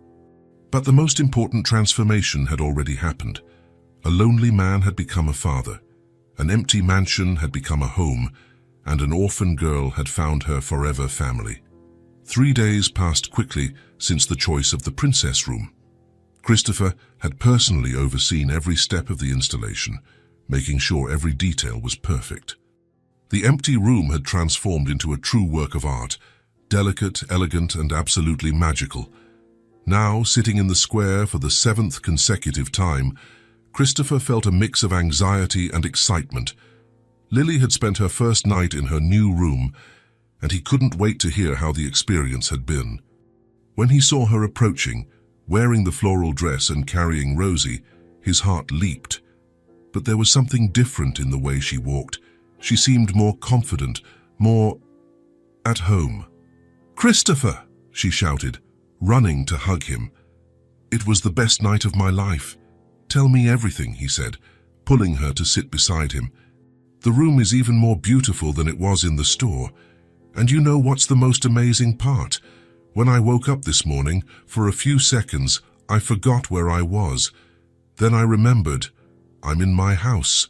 But the most important transformation had already happened. A lonely man had become a father, an empty mansion had become a home, and an orphan girl had found her forever family. 3 days passed quickly since the choice of the princess room. Christopher had personally overseen every step of the installation, making sure every detail was perfect. The empty room had transformed into a true work of art, delicate, elegant, and absolutely magical. Now, sitting in the square for the 7th consecutive time, Christopher felt a mix of anxiety and excitement. Lily had spent her first night in her new room, and he couldn't wait to hear how the experience had been. When he saw her approaching, wearing the floral dress and carrying Rosie, his heart leaped. But there was something different in the way she walked. She seemed more confident, more at home. "Christopher!" she shouted, running to hug him. "It was the best night of my life. Tell me everything," he said, pulling her to sit beside him. "The room is even more beautiful than it was in the store. And you know what's the most amazing part? When I woke up this morning, for a few seconds, I forgot where I was. Then I remembered, I'm in my house,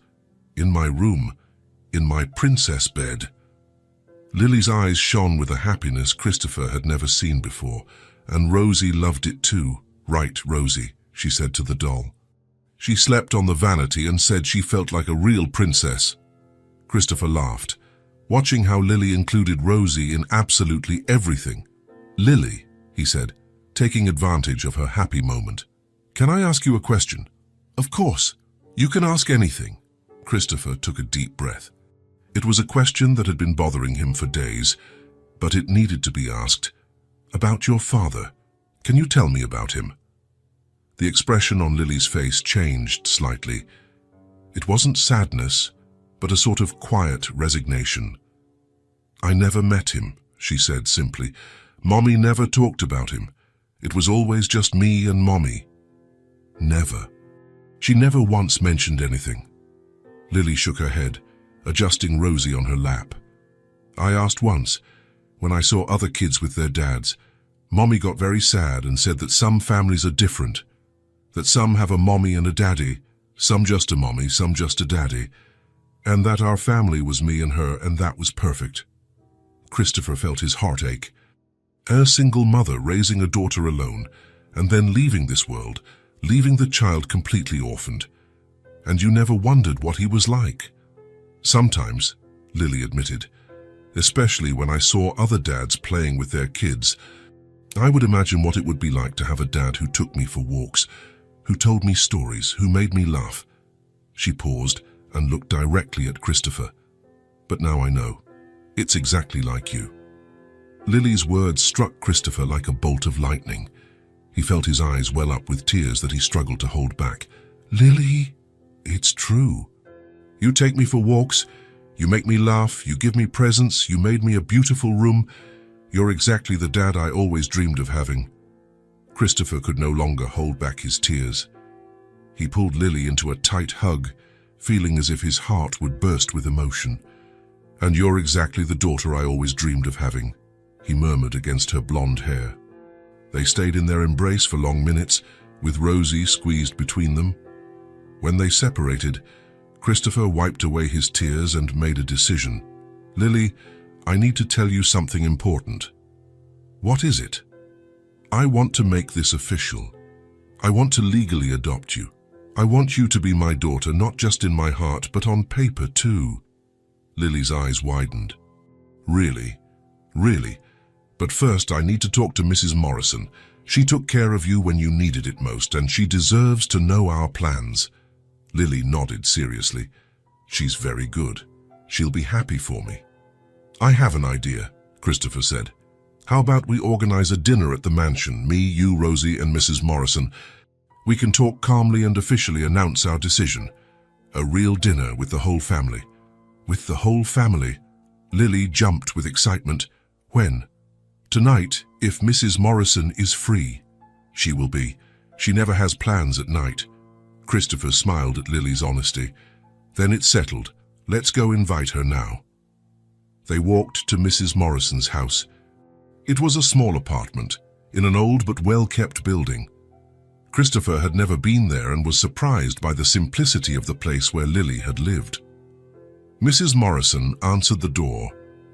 in my room, in my princess bed." Lily's eyes shone with a happiness Christopher had never seen before, and Rosie loved it too. "Right, Rosie," she said to the doll. She slept on the vanity and said she felt like a real princess. Christopher laughed, watching how Lily included Rosie in absolutely everything. "Lily," he said, taking advantage of her happy moment, "can I ask you a question?" "Of course. You can ask anything." Christopher took a deep breath. It was a question that had been bothering him for days, but it needed to be asked. "About your father. Can you tell me about him?" The expression on Lily's face changed slightly. It wasn't sadness, but a sort of quiet resignation. "I never met him," she said simply. "Mommy never talked about him. It was always just me and Mommy." Never. She never once mentioned anything. Lily shook her head, adjusting Rosie on her lap. "I asked once, when I saw other kids with their dads, Mommy got very sad and said that some families are different, that some have a mommy and a daddy, some just a mommy, some just a daddy, and that our family was me and her, and that was perfect. Christopher felt his heart ache. A single mother raising a daughter alone, and then leaving this world, leaving the child completely orphaned. And you never wondered what he was like. Sometimes, Lily admitted, especially when I saw other dads playing with their kids, I would imagine what it would be like to have a dad who took me for walks, who told me stories, who made me laugh. She paused and looked directly at Christopher. But now I know. It's exactly like you. Lily's words struck Christopher like a bolt of lightning. He felt his eyes well up with tears that he struggled to hold back. Lily, it's true. You take me for walks, you make me laugh, you give me presents, you made me a beautiful room. You're exactly the dad I always dreamed of having. Christopher could no longer hold back his tears. He pulled Lily into a tight hug, feeling as if his heart would burst with emotion. And you're exactly the daughter I always dreamed of having, he murmured against her blonde hair. They stayed in their embrace for long minutes, with Rosie squeezed between them. When they separated, Christopher wiped away his tears and made a decision. Lily, I need to tell you something important. What is it? I want to make this official. I want to legally adopt you. I want you to be my daughter, not just in my heart, but on paper too. Lily's eyes widened. Really? Really? But first I need to talk to Mrs. Morrison. She took care of you when you needed it most, and she deserves to know our plans. Lily nodded seriously. She's very good. She'll be happy for me. I have an idea, Christopher said. How about we organize a dinner at the mansion, me, you, Rosie, and Mrs. Morrison? We can talk calmly and officially announce our decision. A real dinner with the whole family. With the whole family? Lily jumped with excitement. When? Tonight, if Mrs. Morrison is free. She will be. She never has plans at night. Christopher smiled at Lily's honesty. Then it's settled. Let's go invite her now. They walked to Mrs. Morrison's house. It was a small apartment, in an old but well-kept building. Christopher had never been there and was surprised by the simplicity of the place where Lily had lived. Mrs. Morrison answered the door,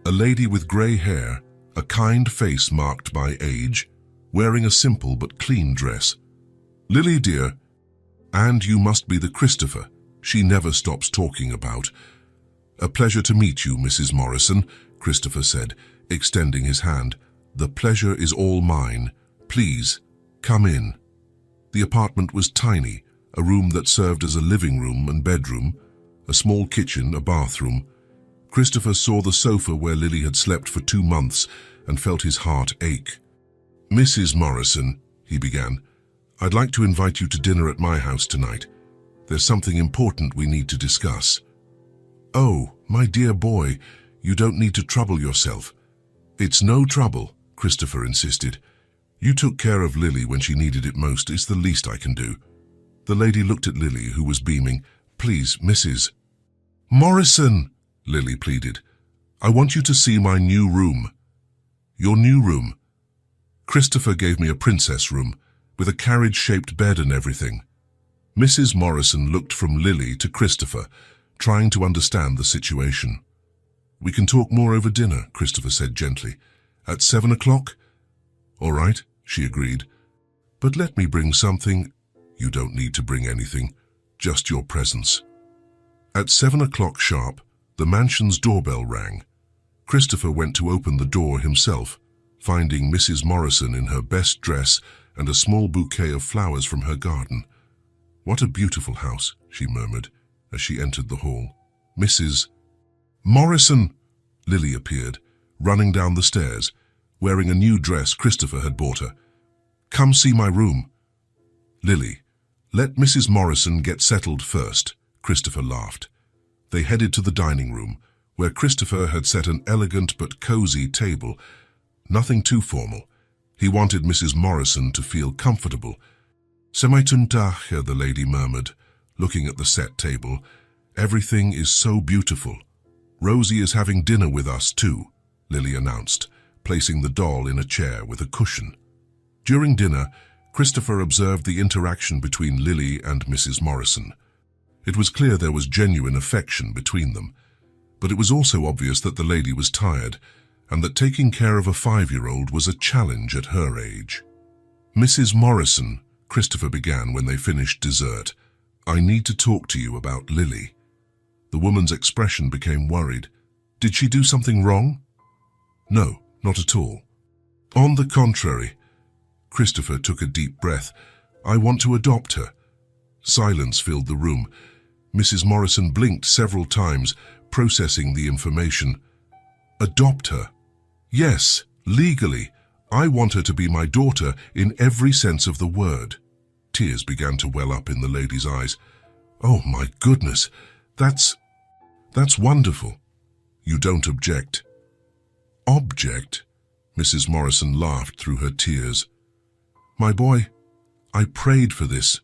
a lady with grey hair, a kind face marked by age, wearing a simple but clean dress. Lily, dear, and you must be the Christopher she never stops talking about. A pleasure to meet you, Mrs. Morrison, Christopher said, extending his hand. The pleasure is all mine. Please, come in. The apartment was tiny, a room that served as a living room and bedroom, a small kitchen, a bathroom. Christopher saw the sofa where Lily had slept for 2 months and felt his heart ache. Mrs. Morrison, he began, I'd like to invite you to dinner at my house tonight. There's something important we need to discuss. Oh, my dear boy, you don't need to trouble yourself. It's no trouble, Christopher insisted. You took care of Lily when she needed it most. It's the least I can do. The lady looked at Lily, who was beaming. Please, Mrs. Morrison, Lily pleaded. I want you to see my new room. Your new room. Christopher gave me a princess room, with a carriage-shaped bed and everything. Mrs. Morrison looked from Lily to Christopher, trying to understand the situation. We can talk more over dinner, Christopher said gently. At 7 o'clock? All right, she agreed. But let me bring something. You don't need to bring anything, just your presence. At 7 o'clock sharp, the mansion's doorbell rang. Christopher went to open the door himself, finding Mrs. Morrison in her best dress and a small bouquet of flowers from her garden. What a beautiful house, she murmured as she entered the hall. Mrs. Morrison! Lily appeared, running down the stairs, wearing a new dress Christopher had bought her. Come see my room. Lily, let Mrs. Morrison get settled first, Christopher laughed. They headed to the dining room, where Christopher had set an elegant but cozy table. Nothing too formal. He wanted Mrs. Morrison to feel comfortable. Semaituntach, the lady murmured, looking at the set table. Everything is so beautiful. Rosie is having dinner with us too, Lily announced, placing the doll in a chair with a cushion. During dinner, Christopher observed the interaction between Lily and Mrs. Morrison. It was clear there was genuine affection between them, but it was also obvious that the lady was tired and that taking care of a 5-year-old was a challenge at her age. "Mrs. Morrison," Christopher began when they finished dessert, "I need to talk to you about Lily." The woman's expression became worried. "Did she do something wrong?" "No, not at all." "On the contrary." Christopher took a deep breath. "I want to adopt her." Silence filled the room. Mrs. Morrison blinked several times, processing the information. "Adopt her?" "Yes, legally. I want her to be my daughter in every sense of the word." Tears began to well up in the lady's eyes. "Oh my goodness, that's wonderful." "You don't object?" "Object?" Mrs. Morrison laughed through her tears. "My boy, I prayed for this.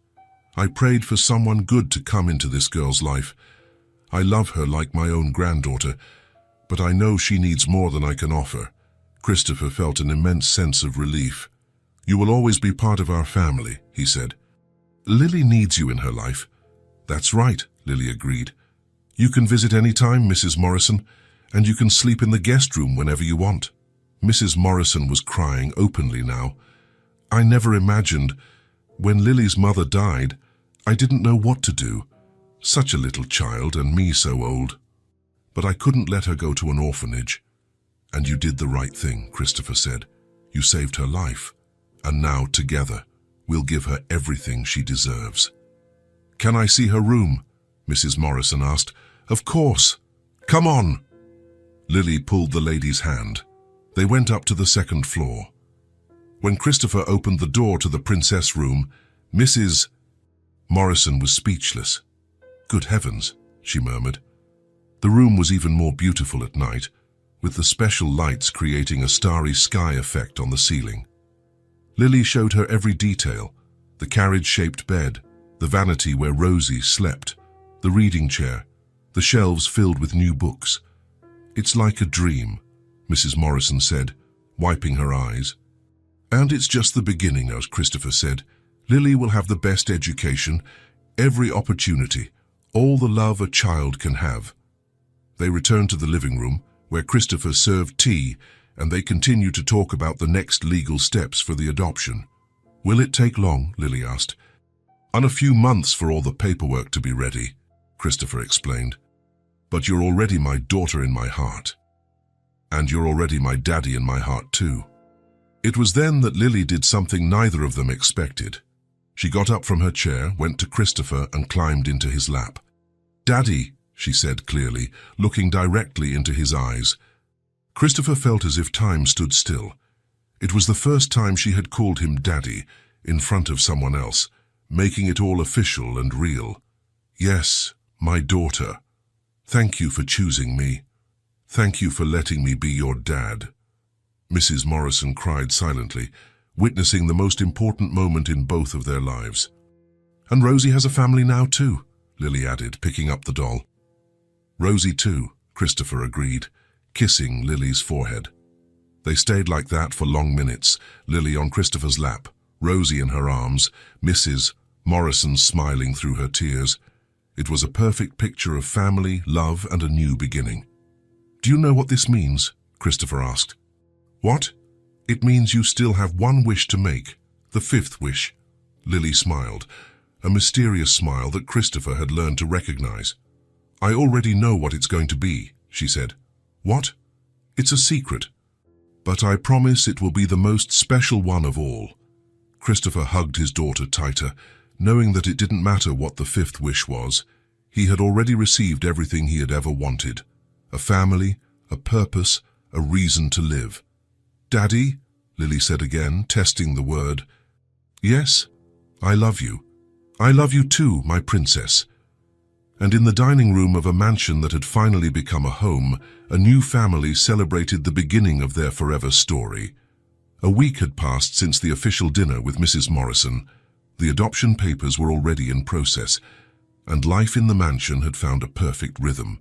I prayed for someone good to come into this girl's life. I love her like my own granddaughter, but I know she needs more than I can offer." Christopher felt an immense sense of relief. "You will always be part of our family," he said. "Lily needs you in her life." "That's right," Lily agreed. "You can visit any time, Mrs. Morrison, and you can sleep in the guest room whenever you want." Mrs. Morrison was crying openly now. "I never imagined. When Lily's mother died, I didn't know what to do. Such a little child and me so old. But I couldn't let her go to an orphanage." "And you did the right thing," Christopher said. "You saved her life. And now, together, we'll give her everything she deserves." "Can I see her room?" Mrs. Morrison asked. "Of course. Come on." Lily pulled the lady's hand. They went up to the second floor. When Christopher opened the door to the princess room, Mrs. Morrison was speechless. "Good heavens," she murmured. The room was even more beautiful at night, with the special lights creating a starry sky effect on the ceiling. Lily showed her every detail: the carriage-shaped bed, the vanity where Rosie slept, the reading chair, the shelves filled with new books. "It's like a dream," Mrs. Morrison said, wiping her eyes. "And it's just the beginning," as Christopher said. "Lily will have the best education, every opportunity, all the love a child can have." They returned to the living room, where Christopher served tea, and they continued to talk about the next legal steps for the adoption. "Will it take long?" Lily asked. "On a few months for all the paperwork to be ready," Christopher explained. "But you're already my daughter in my heart. And you're already my daddy in my heart too." It was then that Lily did something neither of them expected. She got up from her chair, went to Christopher, and climbed into his lap. "Daddy," she said clearly, looking directly into his eyes. Christopher felt as if time stood still. It was the first time she had called him Daddy, in front of someone else, making it all official and real. "Yes, my daughter. Thank you for choosing me. Thank you for letting me be your dad." Mrs. Morrison cried silently, witnessing the most important moment in both of their lives. "And Rosie has a family now too," Lily added, picking up the doll. "Rosie too," Christopher agreed, kissing Lily's forehead. They stayed like that for long minutes, Lily on Christopher's lap, Rosie in her arms, Mrs. Morrison smiling through her tears. It was a perfect picture of family, love, and a new beginning. "Do you know what this means?" Christopher asked. "What?" "It means you still have one wish to make, the 5th wish." Lily smiled, a mysterious smile that Christopher had learned to recognize. "I already know what it's going to be," she said. "What?" "It's a secret. But I promise it will be the most special one of all." Christopher hugged his daughter tighter, knowing that it didn't matter what the 5th wish was. He had already received everything he had ever wanted: a family, a purpose, a reason to live. "Daddy," Lily said again, testing the word. "Yes, I love you. I love you too, my princess." And in the dining room of a mansion that had finally become a home, a new family celebrated the beginning of their forever story. A week had passed since the official dinner with Mrs. Morrison. The adoption papers were already in process, and life in the mansion had found a perfect rhythm.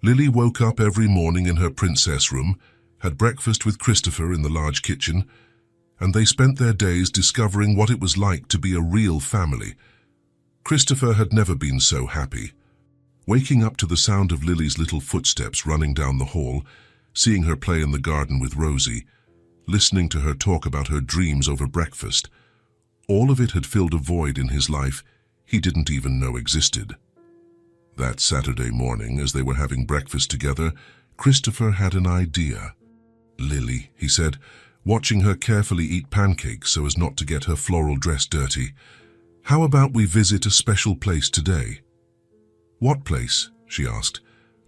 Lily woke up every morning in her princess room, had breakfast with Christopher in the large kitchen, and they spent their days discovering what it was like to be a real family. Christopher had never been so happy. Waking up to the sound of Lily's little footsteps running down the hall, seeing her play in the garden with Rosie, listening to her talk about her dreams over breakfast, all of it had filled a void in his life he didn't even know existed. That Saturday morning, as they were having breakfast together, Christopher had an idea. "Lily," he said, watching her carefully eat pancakes so as not to get her floral dress dirty, "how about we visit a special place today?" "What place?" she asked,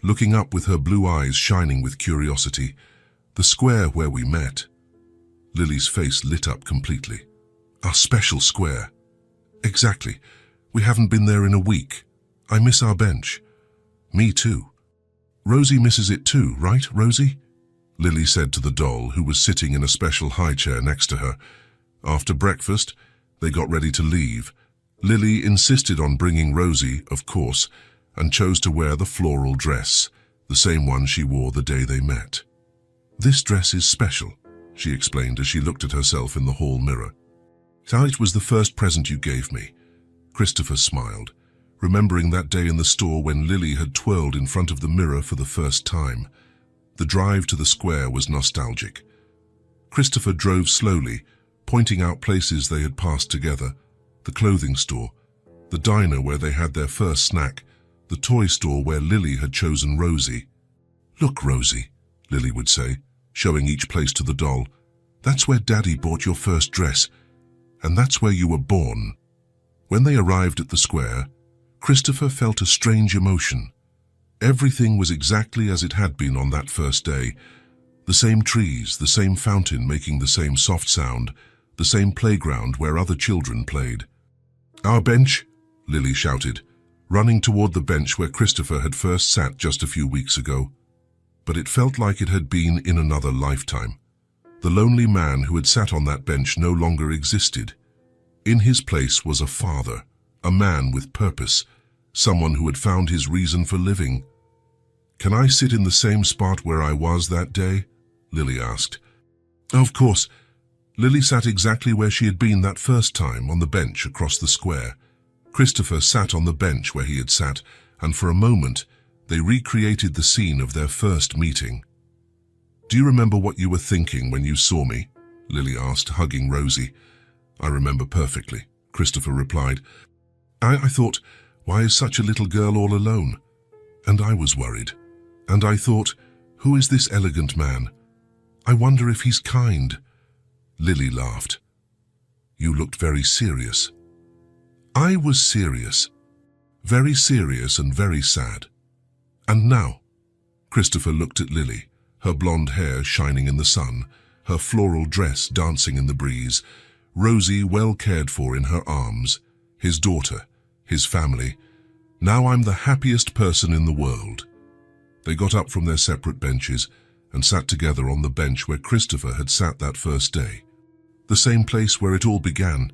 looking up with her blue eyes shining with curiosity. "The square where we met." Lily's face lit up completely. "Our special square." "Exactly. We haven't been there in a week. I miss our bench." "Me too." "Rosie misses it too, right, Rosie?" Lily said to the doll, who was sitting in a special high chair next to her. After breakfast, they got ready to leave. Lily insisted on bringing Rosie, of course, and chose to wear the floral dress, the same one she wore the day they met. "This dress is special," she explained as she looked at herself in the hall mirror. "It was the first present you gave me." Christopher smiled, remembering that day in the store when Lily had twirled in front of the mirror for the first time. The drive to the square was nostalgic. Christopher drove slowly, pointing out places they had passed together: the clothing store, the diner where they had their first snack, the toy store where Lily had chosen Rosie. "Look, Rosie," Lily would say, showing each place to the doll, "that's where Daddy bought your first dress, and that's where you were born." When they arrived at the square, Christopher felt a strange emotion. Everything was exactly as it had been on that first day. The same trees, the same fountain making the same soft sound, the same playground where other children played. "Our bench," Lily shouted, running toward the bench where Christopher had first sat just a few weeks ago. But it felt like it had been in another lifetime. The lonely man who had sat on that bench no longer existed. In his place was a father, a man with purpose, someone who had found his reason for living. "Can I sit in the same spot where I was that day?" Lily asked. Of course. Lily sat exactly where she had been that first time, on the bench across the square. Christopher sat on the bench where he had sat, and for a moment they recreated the scene of their first meeting. "Do you remember what you were thinking when you saw me?" Lily asked, hugging Rosie. "I remember perfectly," Christopher replied. I thought, why is such a little girl all alone? And I was worried. And I thought, who is this elegant man? I wonder if he's kind." Lily laughed. "You looked very serious." "I was serious. Very serious and very sad. And now?" Christopher looked at Lily, her blonde hair shining in the sun, her floral dress dancing in the breeze, Rosie well cared for in her arms, his daughter, his family. "Now I'm the happiest person in the world." They got up from their separate benches and sat together on the bench where Christopher had sat that first day. The same place where it all began.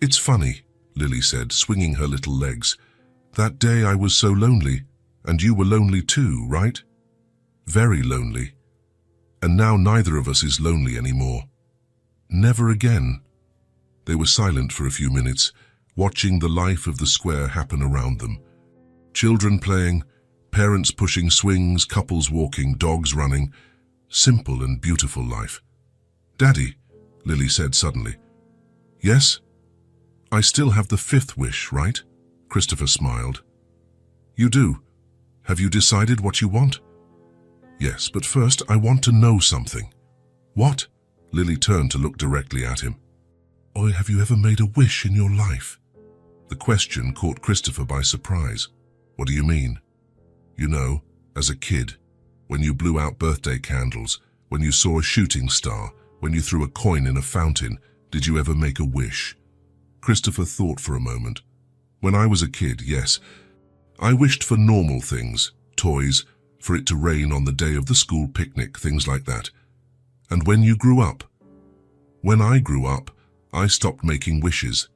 "It's funny," Lily said, swinging her little legs. "That day I was so lonely, and you were lonely too, right? Very lonely. And now neither of us is lonely anymore. Never again." They were silent for a few minutes, watching the life of the square happen around them. Children playing, parents pushing swings, couples walking, dogs running. Simple and beautiful life. "Daddy," Lily said suddenly. "Yes?" "I still have the fifth wish, right?" Christopher smiled. "You do? Have you decided what you want?" "Yes, but first I want to know something." "What?" Lily turned to look directly at him. "Or have you ever made a wish in your life?" The question caught Christopher by surprise. "What do you mean?" "You know, as a kid, when you blew out birthday candles, when you saw a shooting star, when you threw a coin in a fountain, did you ever make a wish?" Christopher thought for a moment. "When I was a kid, yes. I wished for normal things, toys, for it to rain on the day of the school picnic, things like that. And when you grew up?" "When I grew up, I stopped making wishes.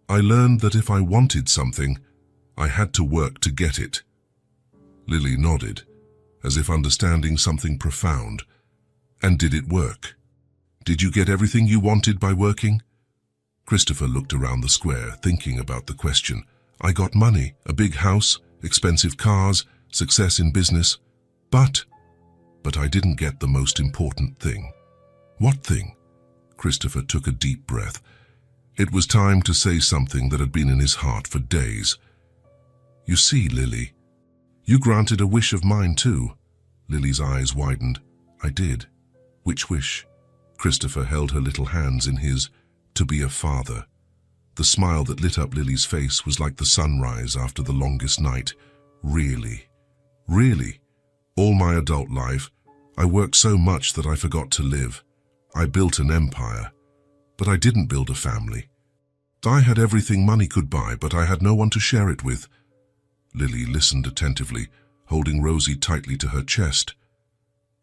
I learned that if I wanted something, I had to work to get it." Lily nodded, as if understanding something profound. "And did it work?" Did you get everything you wanted by working? Christopher looked around the square, thinking about the question. I got money, a big house, expensive cars, success in business. But I didn't get the most important thing. What thing? Christopher took a deep breath. It was time to say something that had been in his heart for days. You see, Lily, you granted a wish of mine too. Lily's eyes widened. I did. Which wish? Christopher held her little hands in his. To be a father. The smile that lit up Lily's face was like the sunrise after the longest night. Really? Really? All my adult life, I worked so much that I forgot to live. I built an empire, but I didn't build a family. I had everything money could buy, but I had no one to share it with. Lily listened attentively, holding Rosie tightly to her chest.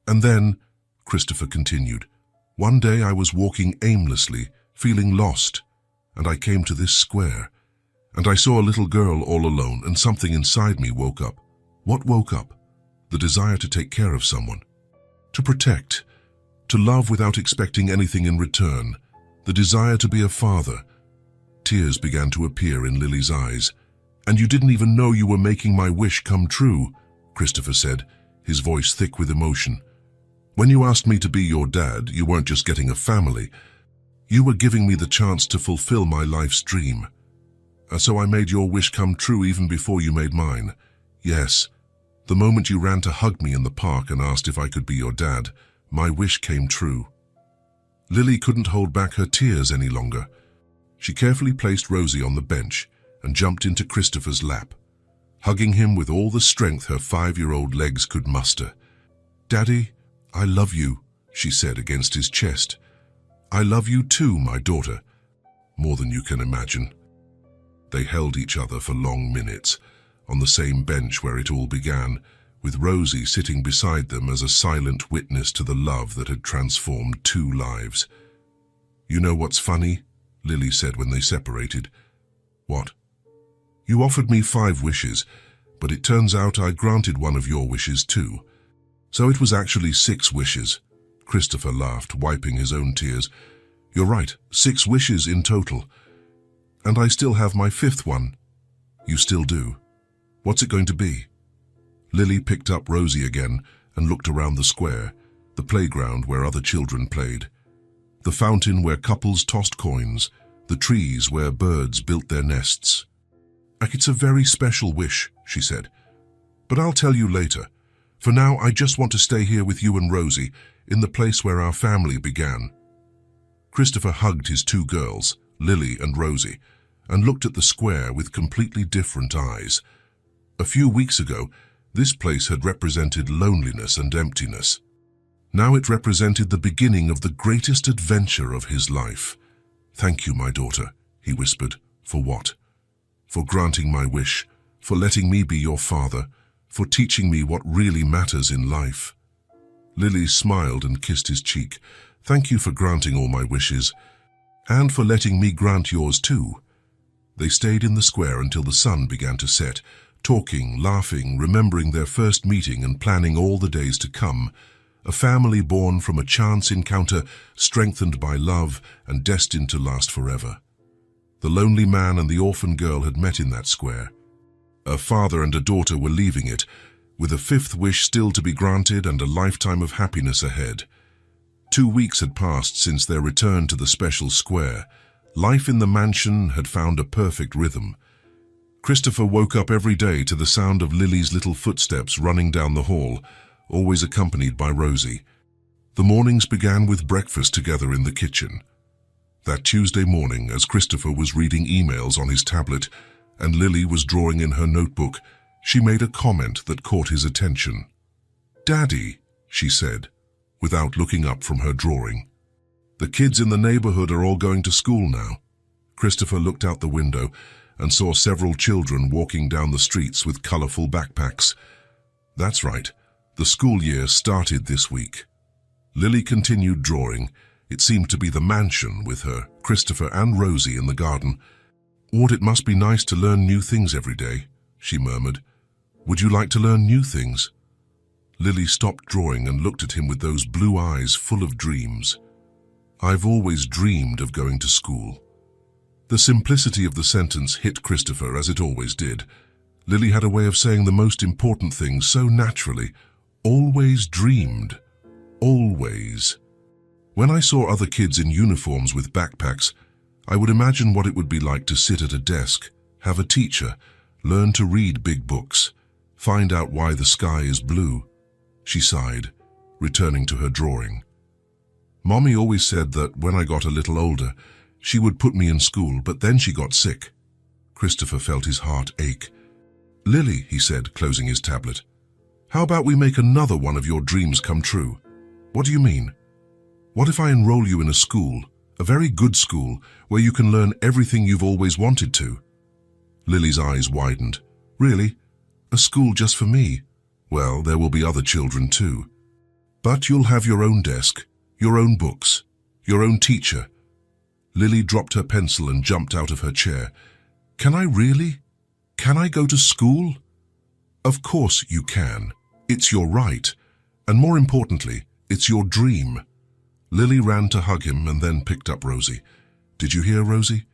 And then, Christopher continued, one day I was walking aimlessly, feeling lost, and I came to this square, and I saw a little girl all alone, and something inside me woke up. What woke up? The desire to take care of someone, to protect, to love without expecting anything in return, the desire to be a father. Tears began to appear in Lily's eyes. And you didn't even know you were making my wish come true, Christopher said, his voice thick with emotion. When you asked me to be your dad, you weren't just getting a family. You were giving me the chance to fulfill my life's dream. So I made your wish come true even before you made mine. Yes, the moment you ran to hug me in the park and asked if I could be your dad, my wish came true. Lily couldn't hold back her tears any longer. She carefully placed Rosie on the bench and jumped into Christopher's lap, hugging him with all the strength her 5-year-old legs could muster. Daddy, I love you, she said against his chest. I love you too, my daughter, more than you can imagine. They held each other for long minutes, on the same bench where it all began, with Rosie sitting beside them as a silent witness to the love that had transformed 2 lives. You know what's funny? Lily said when they separated. What? You offered me 5 wishes, but it turns out I granted one of your wishes too. So it was actually 6 wishes. Christopher laughed, wiping his own tears. You're right, 6 wishes in total. And I still have my 5th one. You still do. What's it going to be? Lily picked up Rosie again and looked around the square, the playground where other children played, the fountain where couples tossed coins, the trees where birds built their nests. It's a very special wish, she said. But I'll tell you later. For now, I just want to stay here with you and Rosie, in the place where our family began. Christopher hugged his 2 girls, Lily and Rosie, and looked at the square with completely different eyes. A few weeks ago, this place had represented loneliness and emptiness. Now it represented the beginning of the greatest adventure of his life. Thank you, my daughter, he whispered. For what? For granting my wish, for letting me be your father, for teaching me what really matters in life. Lily smiled and kissed his cheek. Thank you for granting all my wishes, and for letting me grant yours too. They stayed in the square until the sun began to set, talking, laughing, remembering their first meeting and planning all the days to come. A family born from a chance encounter, strengthened by love and destined to last forever. The lonely man and the orphan girl had met in that square. A father and a daughter were leaving it, with a 5th wish still to be granted and a lifetime of happiness ahead. 2 weeks had passed since their return to the special square. Life in the mansion had found a perfect rhythm. Christopher woke up every day to the sound of Lily's little footsteps running down the hall, always accompanied by Rosie. The mornings began with breakfast together in the kitchen. That Tuesday morning, as Christopher was reading emails on his tablet and Lily was drawing in her notebook, she made a comment that caught his attention. "Daddy," she said, without looking up from her drawing. "The kids in the neighborhood are all going to school now." Christopher looked out the window and saw several children walking down the streets with colorful backpacks. That's right, the school year started this week. Lily continued drawing. It seemed to be the mansion with her, Christopher and Rosie in the garden. "Ward, it must be nice to learn new things every day," she murmured. "Would you like to learn new things?" Lily stopped drawing and looked at him with those blue eyes full of dreams. I've always dreamed of going to school. The simplicity of the sentence hit Christopher as it always did. Lily had a way of saying the most important things so naturally. Always dreamed. Always. When I saw other kids in uniforms with backpacks, I would imagine what it would be like to sit at a desk, have a teacher, learn to read big books, find out why the sky is blue. She sighed, returning to her drawing. Mommy always said that when I got a little older, she would put me in school, but then she got sick. Christopher felt his heart ache. Lily, he said, closing his tablet, how about we make another one of your dreams come true? What do you mean? What if I enroll you in a school, a very good school, where you can learn everything you've always wanted to? Lily's eyes widened. Really? A school just for me? Well, there will be other children too. But you'll have your own desk, your own books, your own teacher. Lily dropped her pencil and jumped out of her chair. Can I really? Can I go to school? Of course you can. It's your right. And more importantly, it's your dream. Lily ran to hug him and then picked up Rosie. Did you hear, Rosie?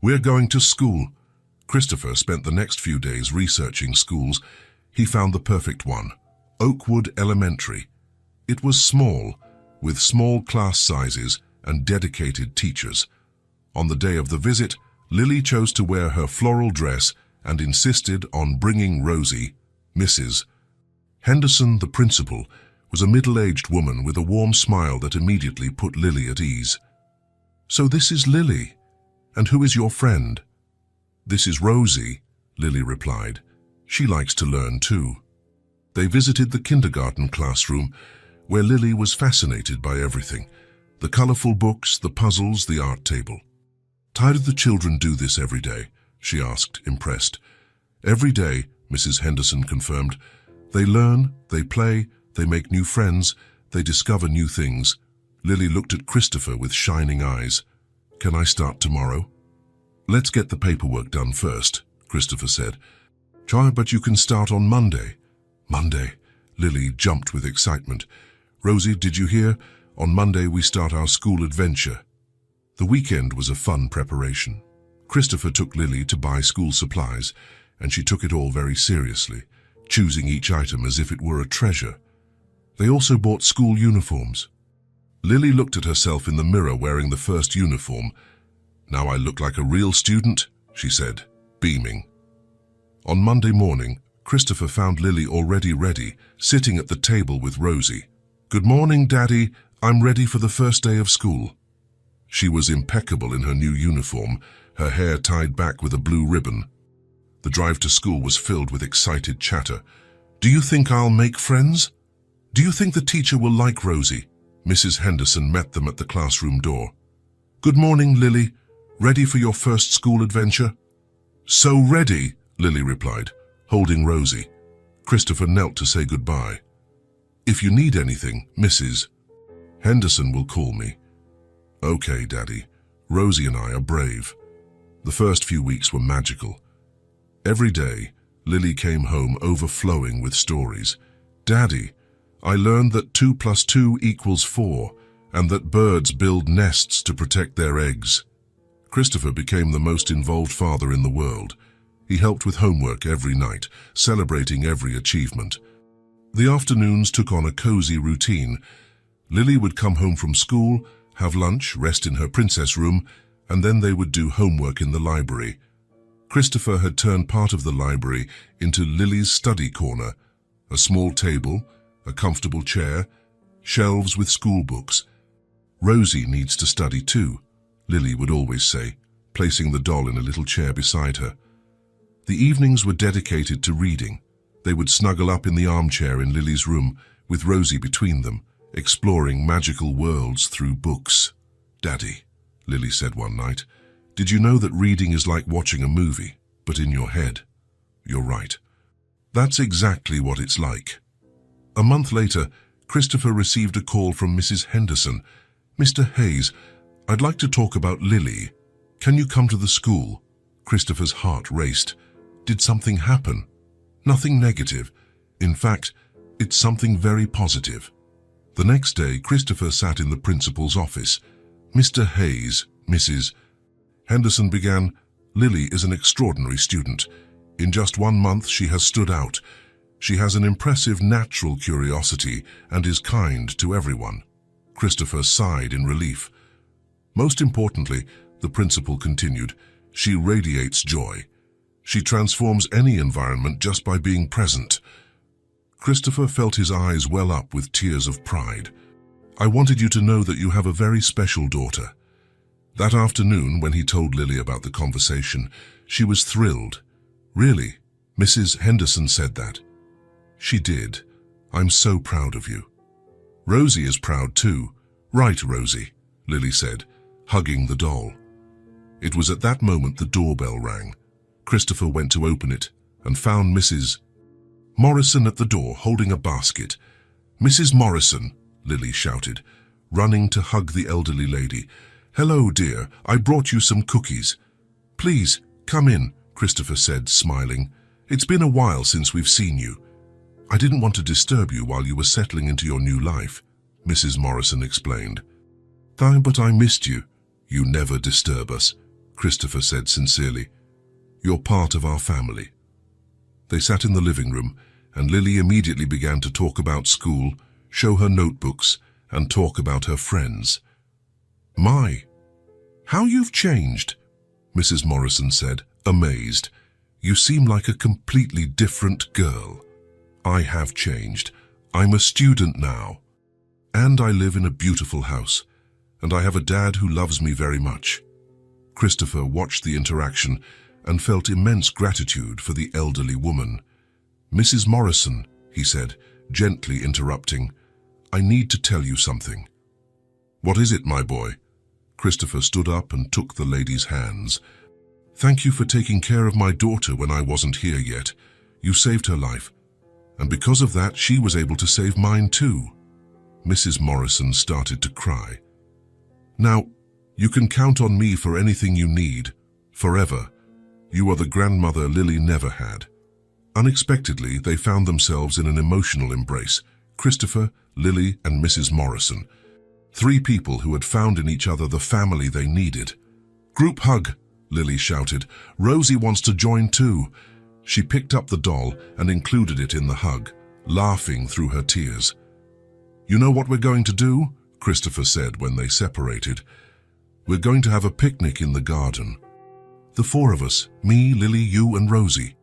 We're going to school. Christopher spent the next few days researching schools. He found the perfect one, Oakwood Elementary. It was small, with small class sizes and dedicated teachers. On the day of the visit, Lily chose to wear her floral dress and insisted on bringing Rosie, Mrs. Henderson, the principal, was a middle-aged woman with a warm smile that immediately put Lily at ease. So this is Lily. And who is your friend? This is Rosie, Lily replied. She likes to learn too. They visited the kindergarten classroom, where Lily was fascinated by everything. The colorful books, the puzzles, the art table. How do the children do this every day? She asked, impressed. Every day, Mrs. Henderson confirmed. They learn, they play, they make new friends, they discover new things. Lily looked at Christopher with shining eyes. Can I start tomorrow? Let's get the paperwork done first, Christopher said. Try, but you can start on Monday. Monday? Lily jumped with excitement. Rosie, did you hear? On Monday we start our school adventure. The weekend was a fun preparation. Christopher took Lily to buy school supplies, and she took it all very seriously, choosing each item as if it were a treasure. They also bought school uniforms. Lily looked at herself in the mirror wearing the first uniform. Now I look like a real student, she said, beaming. On Monday morning, Christopher found Lily already ready, sitting at the table with Rosie. Good morning, Daddy. I'm ready for the first day of school. She was impeccable in her new uniform, her hair tied back with a blue ribbon. The drive to school was filled with excited chatter. Do you think I'll make friends? Do you think the teacher will like Rosie? Mrs. Henderson met them at the classroom door. Good morning, Lily. Ready for your first school adventure? So ready, Lily replied, holding Rosie. Christopher knelt to say goodbye. If you need anything, Mrs. Henderson will call me. Okay, Daddy. Rosie and I are brave. The first few weeks were magical. Every day, Lily came home overflowing with stories. Daddy, I learned that 2 + 2 = 4, and that birds build nests to protect their eggs. Christopher became the most involved father in the world. He helped with homework every night, celebrating every achievement. The afternoons took on a cozy routine. Lily would come home from school, have lunch, rest in her princess room, and then they would do homework in the library. Christopher had turned part of the library into Lily's study corner, a small table, a comfortable chair, shelves with school books. Rosie needs to study too, Lily would always say, placing the doll in a little chair beside her. The evenings were dedicated to reading. They would snuggle up in the armchair in Lily's room, with Rosie between them, exploring magical worlds through books. Daddy, Lily said one night, did you know that reading is like watching a movie, but in your head? You're right. That's exactly what it's like. A month later, Christopher received a call from Mrs. Henderson. Mr. Hayes, I'd like to talk about Lily. Can you come to the school? Christopher's heart raced. Did something happen? Nothing negative. In fact, it's something very positive. The next day, Christopher sat in the principal's office. Mr. Hayes, Mrs. Henderson began, Lily is an extraordinary student. In just 1 month she has stood out. She has an impressive natural curiosity and is kind to everyone. Christopher sighed in relief. Most importantly, the principal continued, she radiates joy. She transforms any environment just by being present. Christopher felt his eyes well up with tears of pride. I wanted you to know that you have a very special daughter. That afternoon, when he told Lily about the conversation, she was thrilled. Really, Mrs. Henderson said that. She did. I'm so proud of you. Rosie is proud too. Right, Rosie, Lily said, hugging the doll. It was at that moment the doorbell rang. Christopher went to open it and found Mrs. Morrison at the door holding a basket. Mrs. Morrison, Lily shouted, running to hug the elderly lady. Hello, dear, I brought you some cookies. Please, come in, Christopher said, smiling. It's been a while since we've seen you. I didn't want to disturb you while you were settling into your new life, Mrs. Morrison explained. But I missed you. You never disturb us, Christopher said sincerely. You're part of our family. They sat in the living room, and Lily immediately began to talk about school, show her notebooks, and talk about her friends. My, how you've changed, Mrs. Morrison said, amazed. You seem like a completely different girl. I have changed. I'm a student now. And I live in a beautiful house. And I have a dad who loves me very much. Christopher watched the interaction and felt immense gratitude for the elderly woman. Mrs. Morrison, he said, gently interrupting, I need to tell you something. What is it, my boy? Christopher stood up and took the lady's hands. Thank you for taking care of my daughter when I wasn't here yet. You saved her life. And because of that, she was able to save mine too. Mrs. Morrison started to cry. Now, you can count on me for anything you need, forever. You are the grandmother Lily never had. Unexpectedly, they found themselves in an emotional embrace. Christopher, Lily, and Mrs. Morrison. 3 people who had found in each other the family they needed. Group hug, Lily shouted. Rosie wants to join too. She picked up the doll and included it in the hug, laughing through her tears. You know what we're going to do? Christopher said when they separated. We're going to have a picnic in the garden. The 4 of us, me, Lily, you, and Rosie.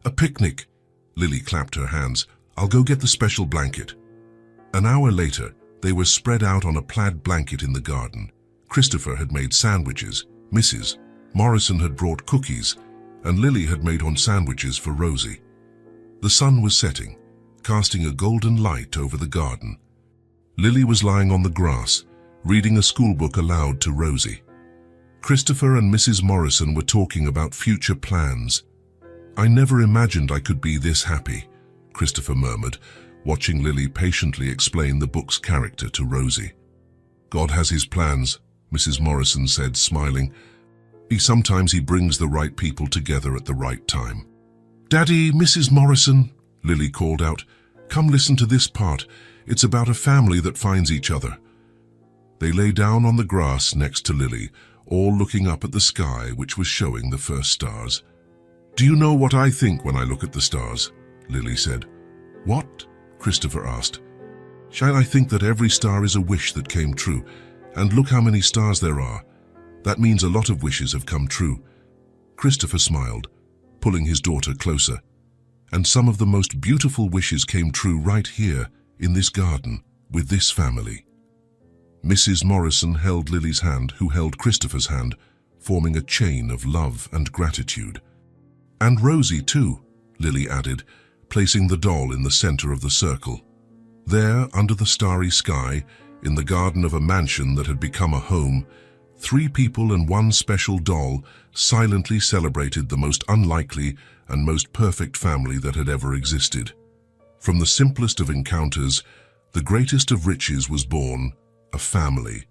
A picnic. Lily clapped her hands. I'll go get the special blanket. An hour later, they were spread out on a plaid blanket in the garden. Christopher had made sandwiches. Mrs. Morrison had brought cookies, and Lily had made on sandwiches for Rosie. The sun was setting, casting a golden light over the garden. Lily was lying on the grass, reading a schoolbook aloud to Rosie. Christopher and Mrs. Morrison were talking about future plans. I never imagined I could be this happy, Christopher murmured, watching Lily patiently explain the book's character to Rosie. God has his plans, Mrs. Morrison said, smiling. Sometimes he brings the right people together at the right time. Daddy, Mrs. Morrison, Lily called out, come listen to this part. It's about a family that finds each other. They lay down on the grass next to Lily, all looking up at the sky, which was showing the first stars. Do you know what I think when I look at the stars? Lily said. What? Christopher asked. Shall I think that every star is a wish that came true? And look how many stars there are. That means a lot of wishes have come true. Christopher smiled, pulling his daughter closer. And some of the most beautiful wishes came true right here, in this garden, with this family. Mrs. Morrison held Lily's hand, who held Christopher's hand, forming a chain of love and gratitude. And Rosie too, Lily added, placing the doll in the center of the circle. There, under the starry sky, in the garden of a mansion that had become a home, 3 people and 1 special doll silently celebrated the most unlikely and most perfect family that had ever existed. From the simplest of encounters, the greatest of riches was born, a family.